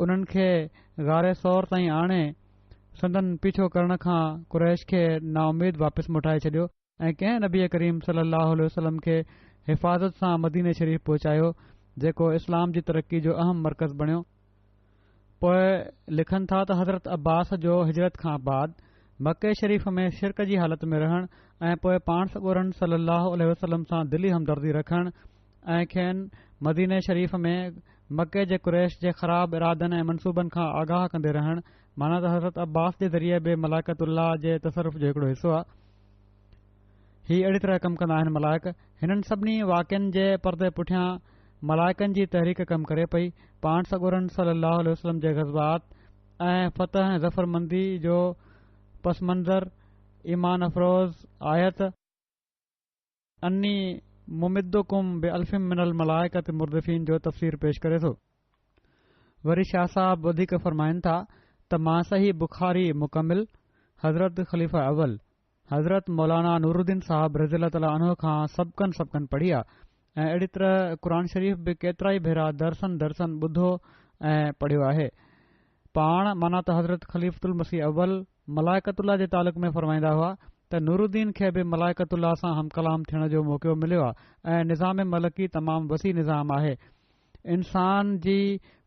उन्हनि खे गारे सौर ताईं आणे संदन पीछो करण खां कुरैश खे नाउमीद वापसि मोटाए छॾियो ऐं कंहिं नबी करीम सलाहु वसलम खे हिफ़ाज़त सां मदीने शरीफ़ पहुचायो जेको इस्लाम जी तरक़ी जो अहम मर्कज़ बणियो पोइ लिखनि था त हज़रत अब्बास जो हिजरत खां बाद मके शरीफ़ में शिरक जी हालत में रहण ऐं पोइ पाण सॻोरनि सलाहु वसलम सां दिली हमदर्दी रखण ऐं खेनि मदीने शरीफ़ में मके जे कुरैश जे ख़राब इरादनि ऐं मनसूबनि खां आगाह कंदे रहण माना त हज़रत अब्बास जे ज़रिए बि मलाइकतुल्लाह जे तसरुफ़ जो हिकिड़ो हिसो आहे हीअ अहिड़ी तरह कमु कंदा आहिनि मलाइक हिननि सभिनी वाक़िअनि जे परदे पुठियां मलाइकनि जी तहरीक कमु करे पई पाण सॻोरनि सलाहु वसलम जे गज़बात ऐं फ़तह ऐं ज़फ़रमंदी जो पस मंज़र ईमान अफ़रोज़ आयत अन्नी मुमिद्दुकुम बिअल्फिम मिनल मलाइकति मुर्दिफीन जो तफ़सीर पेश करे थो वरी शाह साहब वधीक फ़रमाइनि था त मां सही बुख़ारी मुकमिल हज़रत ख़लीफ़ा अव्वल हज़रत मौलाना नूरुद्दीन साहब रज़ियल्लाहु ताला अन्हु खां सबकनि पढ़ी आहे ऐं अहिड़ी तरह क़ुर शरीफ़ बि केतिरा ई भेरा दर्सन ॿुधो ऐं पढ़ियो आहे पाण माना त हज़रत ख़लीफ़ुल मसीह अव्वल मलाइकतुल्लाह जे तालुक़ में फ़रमाईंदा हुआ त नूरुद्दीन खे बि मलाइकतुल्लाह सां हम कलाम थियण जो मौक़ो मिलियो आहे ऐं निज़ाम मलकी तमामु वसी निज़ाम आहे इंसान जी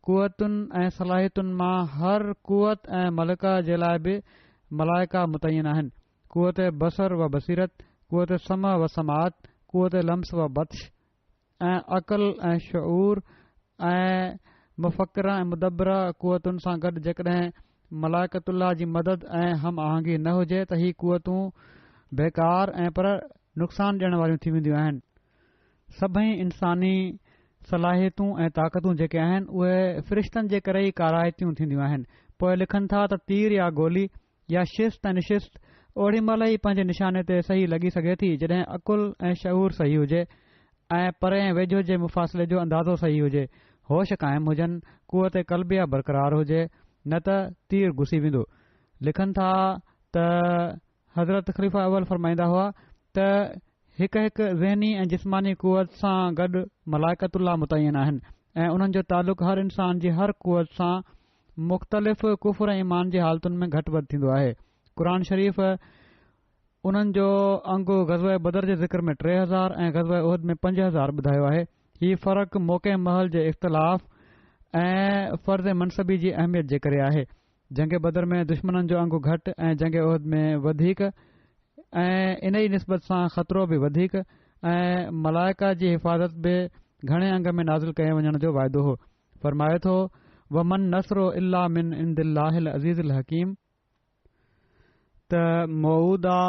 कुवतुनि ऐं सलाहियतुनि मां हर कुवत ऐं मलका जे लाइ बि मलाइका मुतयन आहिनि कुवत बसर व बसीरत कुवत सम व समात कुवत लम्स व बत्श ऐं अक़ल ऐं शऊर ऐं मुफ़क्किर ऐं मुदब्बिर क़ुवतुनि सां गॾु जेकॾहिं मलाइकतुल्लाह जी मदद ऐं हम आहंगी न हुजे त ही क़ुवतूं बेकार ऐं पर नुक़सान ॾियण वारियूं थी वेंदियूं आहिनि। सभई इंसानी सलाहियतूं ऐं ताक़तूं जेके आहिनि उहे फ़रिश्तनि जे करे ई काराइतियूं थींदियूं आहिनि। पोइ लिखनि था त तीर या गोली या शिस्त ऐं निशिस्त ओड़ी महिल ई पंहिंजे निशाने ते सही लॻी सघे थी जॾहिं अकुल ऐं शऊर सही हुजे ऐं परे ऐं वेझो जे मुफ़ासिले जो अंदाज़ो सही हुजे, होश क़ाइमु हुजनि, क़ुवत क़ल्बिया बरक़रार हुजे, न त तीर घुसी वेंदो। लिखनि था त हज़रत ख़लीफ़ा अव्वल फ़रमाईंदा हुआ त हिकु हिकु ज़हनी ऐं जिस्मानी क़ुवत सां गॾु मलाइकतुल्लाह मुतयन आहिनि ऐं उन्हनि जो तालुक़ु हर इंसान जी हर क़ुवत सां मुख़्तलिफ़ कुफ़र ऐं ईमान जी हालतुनि में घटि वधि थींदो आहे। क़ुर शरीफ़ उन्हनि जो अंगु ग़ज़वे बदर जे ज़िक्र में 3000 ऐं ग़ज़वे उहद में 5000 ॿुधायो आहे। हीउ फ़र्क़ु मौक़े महल जे इख़्तिलाफ़ ऐं फ़र्ज़ मनसबी जी अहमियत जे करे आहे। जंग बदर में दुश्मननि जो अंगु घटि ऐं जंग उहद में वधीक ऐं इन ई निस्बत सां ख़तरो बि वधीक ऐं मलाइका जी हिफ़ाज़त बि घणे अंग में नाज़िल कये वञण जो वाइदो हो। फ़रमाए थो वमन नसरो इल्ला मिन इंदिल्लाहिल अज़ीज़िल हकीम त मऊदा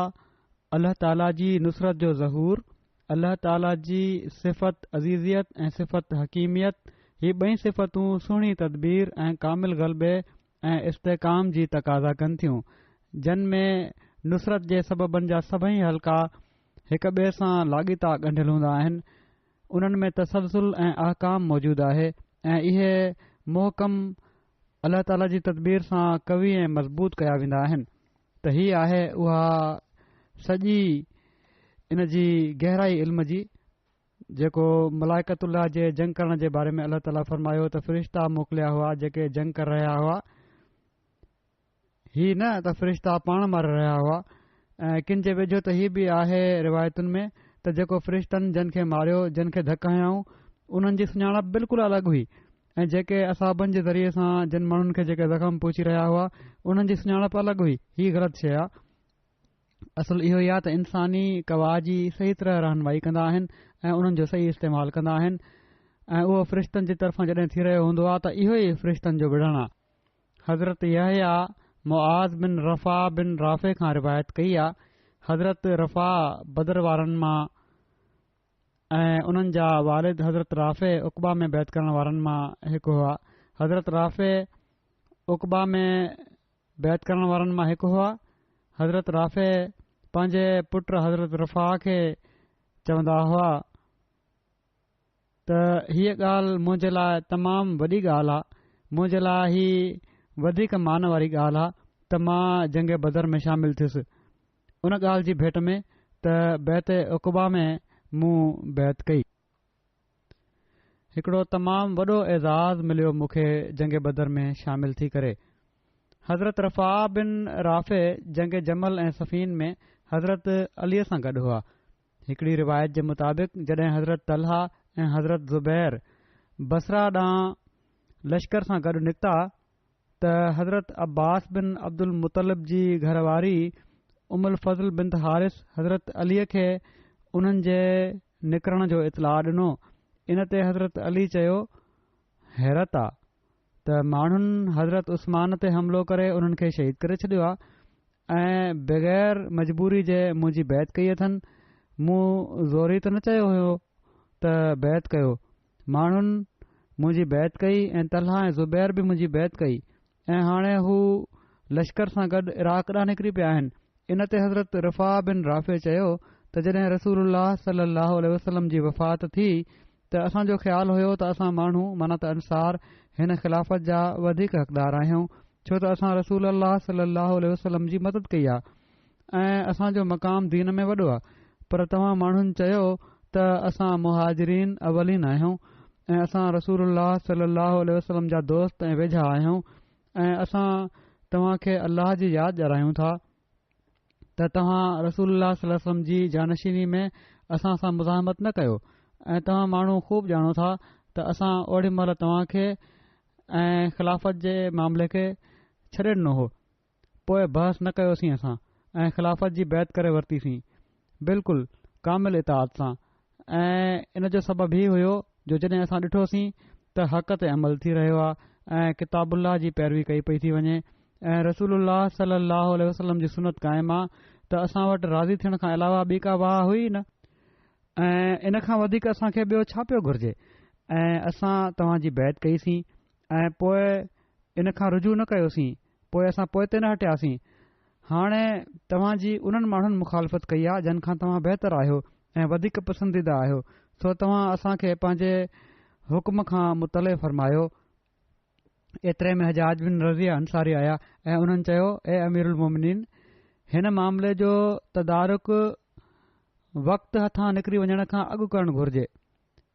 अल्लाह ताला जी नुसरत जो ज़हूर, अल्लाह ताला जी सिफ़त अज़ीज़ियत ऐं सिफ़त हकीमियत, ही ॿई सिफ़तूं सुहिणी तदबीर ऐं कामिल ग़लबे ऐं इस्तेकाम जी तक़ाज़ा कनि थियूं, जिन में नुसरत जे सबबनि जा सभई हल्का हिक ॿिए सां लाॻीता ॻंढियल हूंदा आहिनि। उन्हनि में तसलसुल ऐं अहकाम मौजूदु आहे ऐं इहे मोहकम अल्लाह ताला जी तदबीर सां कवी ऐं मज़बूत कया वेंदा आहिनि। त हीअ आहे उहा सॼी इन जी गहराई इल्म जी जेको मलाइकतुल्लाह जे जंग करण जे बारे में अल्लाह ताला फ़रमायो त फ़रिश्ता मोकिलिया हुआ जेके जंग करे रहिया हुआ। ही न त फ़रिश्ता पाण मारे रहिया हुआ ऐं किन जे वेझो त हीअ बि आहे रिवायतुनि में त जेको फ़रिश्तनि जिन खे मारियो, जिन खे धक हयाऊं, उन्हनि जी सुञाणप बिल्कुलु अलॻि हुई ऐं जेके असाबनि जे ज़रिए सां जिन माण्हुनि खे जेके ज़ख़्म पहुची रहिया हुआ उन्हनि जी सुञाणप अलॻि हुई। हीअ ग़लति शइ आहे। असुलु इहो ई आहे त इंसानी कवा जी सही तरह रहनुमाई कंदा आहिनि ऐं उन्हनि जो सही इस्तेमालु कंदा आहिनि ऐं उहो फ़रिश्तनि जी तरफ़ां जॾहिं थी रहियो हूंदो आहे त इहो ई फ़रिश्तनि जो विढ़णु आहे। हज़रत यहया मुआज़ बिन रफ़ा बिन राफ़े खां रिवायत कई आहे। हज़रत रफ़ा बदर वारनि मां ऐं उन्हनि जा वालिद हज़रत राफ़े उक़बा में बैत करण वारनि मां हिकु हुआ। हज़रत राफ़े उक़बा में बैत करण वारनि मां हिकु हुआ। हज़रत राफ़े पंहिंजे पुट हज़रत रफ़ा खे चवंदा हुआ त हीअ ॻाल्हि मुंहिंजे लाइ तमामु वॾी ॻाल्हि आहे, मुंहिंजे लाइ ही वधीक मान वारी ॻाल्हि आहे त मां जंग बदर में शामिल थियुसि उन ॻाल्हि जी भेट में त बैत उक़बा में मूं बैत कई। हिकिड़ो तमामु वॾो एज़ाज़ मिलियो मूंखे जंग बदर में शामिल थी करे। हज़रत रफ़ा बिन राफ़े जंग जमल ऐं सफ़ीन में हज़रत अलीअ सां गॾु हुआ। हिकिड़ी रिवायत जे मुताबिक़ जॾहिं हज़रत तलहा ऐं हज़रत ज़ुबैर बसरा ॾांहुं लश्कर सां गॾु निकिता त हज़रत अब्बास बिन अब्दुल मुतलिब जी घरवारी उमुल फज़ल बिन हारिस हज़रत अलीअ खे उन्हनि जे निकिरण जो इतलाह ॾिनो। इन ते हज़रत अली चयो हैरत आहे त माण्हुनि हज़रत उस्मान ते हमिलो करे उन्हनि खे शहीद करे छॾियो आहे ऐं बग़ैर मजबूरी जे मुंहिंजी बैत कई अथनि। मूं ज़ोरी त न चयो हुयो त बैत कयो। माण्हुनि मुंहिंजी बैत कई ऐं तलहा ऐं ज़ुबैर बि मुंहिंजी बैत कई ऐं हाणे हू लश्कर सां गॾु इराक़ ॾांहुं निकिरी पिया आहिनि। इन ते हज़रत रफ़ा बिन राफ़े चयो त जॾहिं रसूलुल्लाह सल्लल्लाहु अलैहि वसल्लम जी वफ़ात थी त असांजो ख़्यालु हुयो त असां माण्हू माना त अंसार हिन ख़िलाफ़त जा वधीक हक़दार आहियूं छो त असां रसूल अल्लाह सल्लल्लाहु अलैहि वसल्लम जी मदद कई आहे ऐं असांजो मक़ाम दीन में वॾो आहे। पर तव्हां माण्हुनि चयो त असां मुहाजिरीन अवलीन आहियूं ऐं असां रसूलुल्लाह सल्लल्लाहु अलैहि वसल्लम जा दोस्त ऐं वेझा आहियूं ऐं असां तव्हां खे अल्लाह जी यादि ॾियारायूं था त तव्हां रसूलुल्लाह सल्लल्लाहु अलैहि वसल्लम जी जानशीनी में असां सां मुज़ाहमत न कयो ऐं तव्हां माण्हू ख़ूब ॼाणो था त असां ओॾी महिल तव्हां खे ऐं ख़िलाफ़त जे मामले खे छॾे ॾिनो हो। पोइ बहस न कयोसीं असां ऐं ख़िलाफ़त जी बैत करे वरितीसीं बिल्कुलु कामिल इताअत सां ऐं इन जो सबबु ही हुयो जो जॾहिं असां ॾिठोसीं त हक़ ते अमल थी रहियो आहे ऐं किताबुल्लाह जी पैरवी कई पई थी वञे ऐं रसूलुल्लाह सलाहु वसलम जी सुनत क़ाइमु आहे त असां वटि राज़ी थियण खां अलावा ॿी का वाह हुई न। ऐं इन खां वधीक असांखे ॿियो छा पियो घुर्जे। ऐं असां तव्हांजी बैत कईसीं ऐं पोइ इन खां रुजू न कयोसीं, पोइ असां पोइ ते न हटियासीं। हाणे तव्हांजी उन्हनि माण्हुनि मुखालफ़त कई आहे जिन खां तव्हां बहितर आहियो ऐं वधीक पसंदीदा आहियो, सो तव्हां असांखे पंहिंजे हुकम खां मुतले फ़रमायो। एतिरे में हजाज बिन रज़िया अंसारी आया ऐं उन्हनि चयो, ए अमीरुल मोमिनीन, हिन मामले जो तदारुक वक़्तु हथां निकिरी वञण खां अॻु करणु घुर्जे।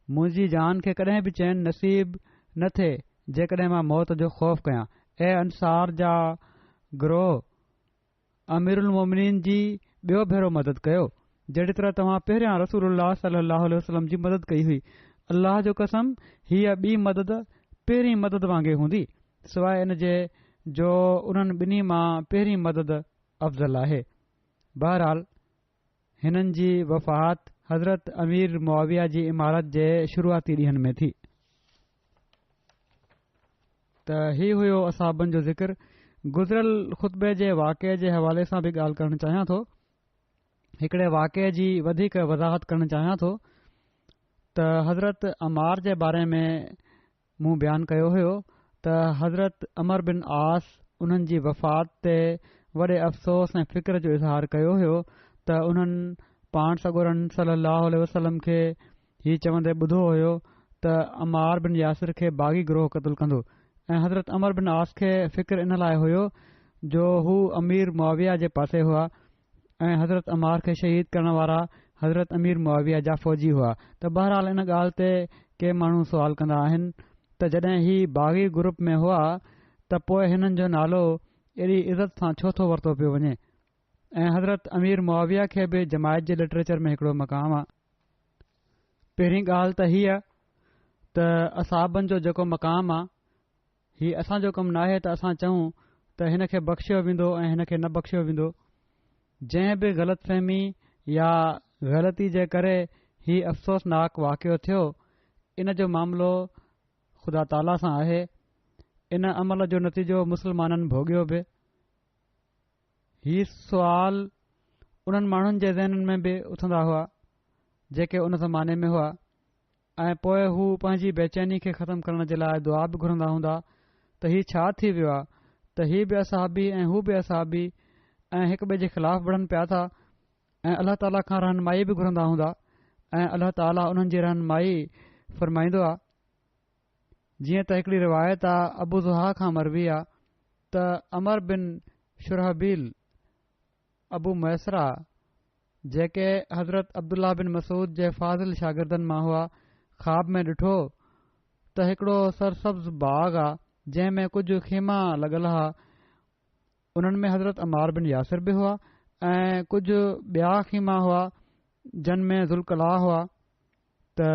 मुंहिंजी जान खे कॾहिं बि चैन नसीब न थिए जेकॾहिं मां मौत जो ख़ौफ़ कयां। ऐं अंसार जा गिरोह, अमीरुल मोमिनीन जी ॿियो भेरो मदद कयो जहिड़ी तरह तव्हां पहिरियां रसूलुल्लाह सलाहु वसलम जी मदद कई हुई। अल्लाह जो कसम, हीअ ॿी मदद पहिरीं मदद वांगुरु हूंदी, सवाइ इन जे जो उन्हनि ॿिन्ही मां पहिरीं मदद अफ़ज़ल आहे। बहरहाल हिननि जी वफ़ात हज़रत अमीर मुआविया जी इमारत जे शुरूआती ॾींहनि में थी। त ही हुयो असाबनि जो ज़िक्र। गुज़िरियल ख़ुतबे जे वाक़े जे हवाले सां बि ॻाल्हि करणु चाहियां थो। हिकिड़े वाक़े जी वधीक वज़ाहत करणु चाहियां थो त हज़रत अमार जे बारे में मूं बयानु कयो हुयो त हज़रत अमर बिन आस उन्हनि जी वफ़ात ते वॾे अफ़सोस ऐं फ़िक्र जो इज़हार कयो हुयो त उन्हनि पाण सॻोरन सलाहु वसलम खे हीउ चवंदे ॿुधो हुयो त अमार बिन यासिर खे बाग़ी गिरोह क़तलु कंदो। ऐं हज़रत अमर बिन आस खे फ़िक्र इन लाइ हुयो जो हू अमीर मुआविया जे पासे हुआ ऐं हज़रत अमार खे शहीद करण वारा हज़रत अमीर मुआविया जा फ़ौजी हुआ। त बहरहाल इन ॻाल्हि ते के माण्हू सुवाल कंदा आहिनि त जॾहिं ही बाग़ी ग्रुप में हुआ त पोइ हिननि जो नालो एॾी इज़त सां छो थो वरितो पियो वञे। ऐं हज़रत अमीर मुआविया खे बि जमायत जे लिटरेचर में हिकिड़ो मक़ाम आहे। पहिरीं ॻाल्हि त हीअ त असाबनि जो जेको मक़ाम आहे, हीउ असांजो कमु नाहे त असां चऊं त हिन खे बख़्शियो वेंदो ऐं हिन खे न बख़्शियो वेंदो। जंहिं बि ग़लतफ़हमी या ग़लती जे करे ही अफ़सोसनाक वाक़ियो थियो, इन जो मामिलो ख़ुदा ताला सां आहे। इन अमल जो नतीजो मुस्लमाननि भोॻियो बि। हीउ सुवाल उन्हनि माण्हुनि जे ज़हननि में बि उथंदा हुआ जेके उन ज़माने में हुआ ऐं पोइ हू पंहिंजी बेचैनी खे ख़तमु करण जे लाइ दुआ बि घुरंदा हूंदा त हीउ छा थी वियो आहे त हीउ बि असाबी ऐं हू बि असाबी ऐं हिक ॿिए जे ख़िलाफ़ बढ़नि पिया था। ऐं अल्लाह ताला खां रहनुमाई बि घुरंदा हूंदा ऐं अल्लाह ताला उन्हनि जी रहनुमाई फ़रमाईंदो आहे। जीअं त हिकिड़ी रिवायत आहे अबू ज़ुहा खां मरवी आहे त अमर बिन शुरहबील अबू मैसरा जेके हज़रत अब्दुल्ला बिन मसूद जे फ़ाज़िल शागिर्दनि मां हुआ, ख़्वाब में ॾिठो त हिकिड़ो सरसब्ज़ बाग़ आहे जंहिं में कुझु खेमा लॻल हुआ। उन्हनि में हज़रत अमार बिन यासिर बि हुआ ऐं कुझु ॿिया खेमा हुआ जिन में ज़ुल्कला हुआ। त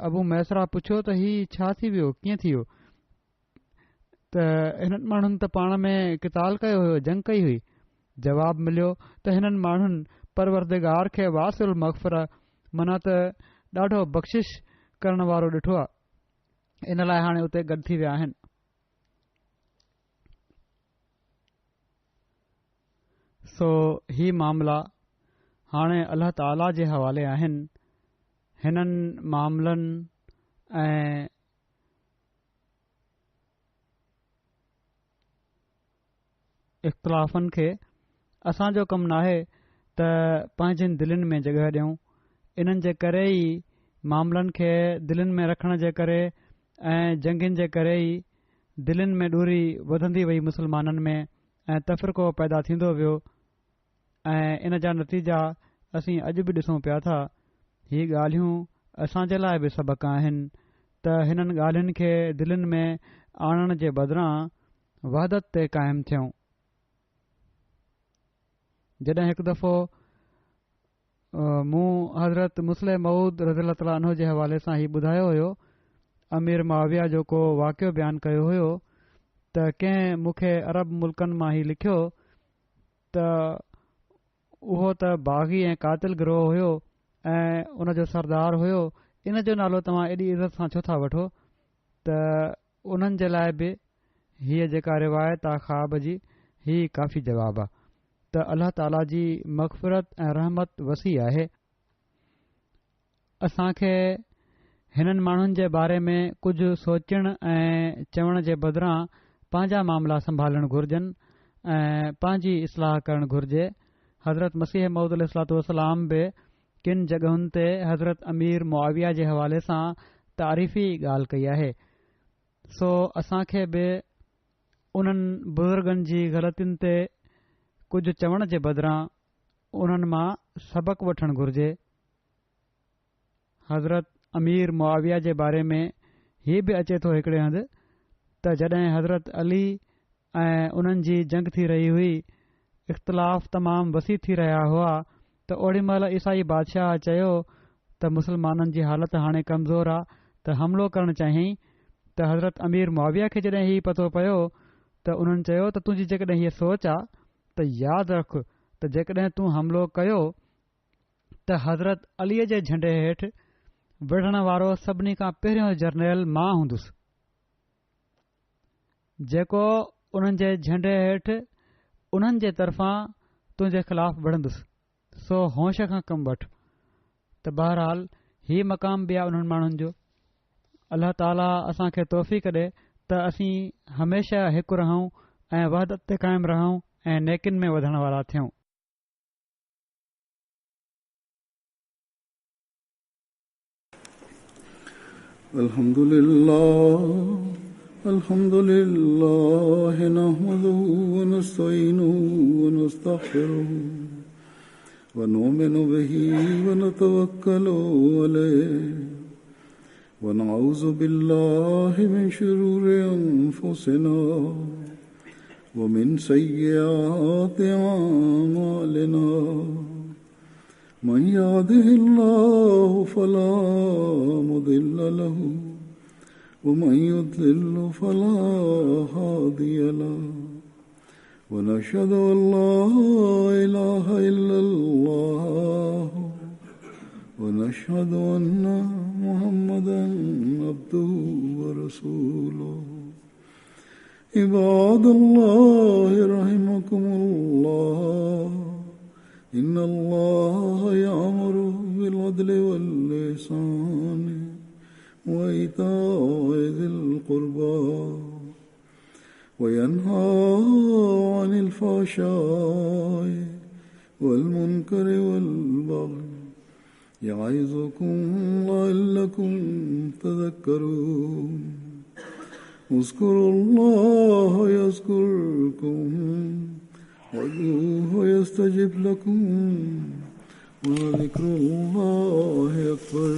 अबू मैसरा पुछियो त हीउ छा थी वियो, कीअं थी वियो? त हिननि माण्हुनि त पाण में क़िताल कयो हुयो, जंग कई हुई। जवाब मिलियो त हिननि माण्हुनि परवरदिगार खे वासिल मग़फ़िर माना त ॾाढो बख़्शिश करण वारो ॾिठो आहे। इन लाइ हाणे उते गॾु थी विया आहिनि। सो ही मामला हाणे अल्लाह ताला जे हवाले आहिनि। हिननि मामलनि ऐं इख़्तिलाफ़नि खे असांजो कमु नाहे त पंहिंजनि दिलनि में जॻह ॾियूं। इन्हनि जे करे ई मामलनि खे दिलनि में रखण जे करे ऐं जंगनि जे करे ई दिलनि में ॾूरी वधंदी वई मुसलमाननि में ऐं तफ़रीक़ो पैदा थींदो वियो। ऐं इन जा नतीजा असीं अॼु बि ॾिसूं पिया था। ही ॻाल्हियूं असांजे लाइ बि सबक़ आहिनि त हिननि ॻाल्हियुनि खे दिलनि में आणण जे बदिरां वहदत ते क़ाइमु थियूं। जॾहिं हिकु दफ़ो मूं हज़रत मुस्लिम मऊद रज़ी ताला अन्हु जे हवाले सां ही ॿुधायो हुयो, अमीर मुआविया जो को वाक़ियो बयानु कयो हुयो त कंहिं मूंखे अरब मुल्कनि मां ई लिखियो त उहो त बाग़ी ऐं कातिल गिरोह हुयो ऐं उन जो सरदार हुयो। इन जो नालो तव्हां एॾी इज़त सां छो था वठो? त उन्हनि जे लाइ बि हीअ जेका रिवायत आहे ख़्वाब जी ही काफ़ी जवाबु आहे त अल्लाह ताला जी मग़फ़िरत ऐं रहमत वसी आहे। असांखे हिननि माण्हुनि जे बारे में कुझु सोचण ऐं चवण जे बदिरां पंहिंजा मामला संभालणु घुर्जनि ऐं पंहिंजी इस्लाह करणु घुर्जे। हज़रत मसीह मऊद अलैहिस्सलाम बि किन जॻहुनि ते हज़रत अमीर मुआविया जे हवाले सां तारीफ़ी ॻाल्हि कई आहे। सो असांखे बि उन्हनि बुज़ुर्गनि जी ग़लतियुनि ते कुझु चवण जे बदिरां उन्हनि मां सबक़ वठणु घुर्जे। हज़रत अमीर मुआविया जे बारे में हीअ बि अचे थो हिकिड़े हंधि त जॾहिं हज़रत अली ऐं उन्हनि जी जंग थी रही हुई, इख़्तिलाफ़ तमामु वसी थी रहिया हुआ, त ओॾी महिल ईसाई बादशाह चयो त मुस्लमाननि जी हालति हाणे कमज़ोर आहे त हमिलो करणु चाहियईं। त हज़रत अमीर मुआविया खे जॾहिं हीउ पतो पियो त उन्हनि चयो त तुंहिंजी जेकॾहिं हीअ सोच आहे त यादि रख त जेकॾहिं तूं हमिलो कयो त हज़रत अलीअ जे झंडे हेठि विढ़ण वारो सभिनी खां पहिरियों जर्नैल मां हूंदुसि, जेको उन्हनि जे झंडे हेठि उन्हनि जे तरफ़ां तुंहिंजे ख़िलाफ़ विढ़ंदुसि। सो होश खां कमु वठि। त बहरहाल हीउ मक़ाम बि आहे उन्हनि माण्हुनि जो। अल्लाह ताला असांखे तौफ़ीक़ ॾे त असीं हमेशा हिकु रहूं ऐं वहदत ते क़ाइमु रहूं ऐं नेकिन में वधण वारा थियूं। अल्हम्दुलिल्लाह नहमदुहु व नस्तईनुहु व नस्तगफिरुहु व नुमिनु बिही व नतवक्कलु अलैहि व नऊज़ु बिल्लाहि मिन शुरूरि अनफुसिना व मिन सय्यिआति अअमालिना मन यहदिहिल्लाहु फला मुदिल्ल लहु वमन युद्लिल फला हादिय लहु वनशहदु अल्ला इलाहा इल्लल्लाह वनशहदु अन्ना मुहम्मदन अब्दुहु व रसूलुहु इबादल्लाहि रहिमकुमुल्लाह इन्नल्लाह यअमुरु बिल अदलि वल इहसानि وإيتاء ذي القربى وينهى عن الفحشاء والمنكر والبغي يعظكم لعلكم تذكرون اذكروا الله يذكركم وادعوه يستجب لكم ولذكر الله أكبر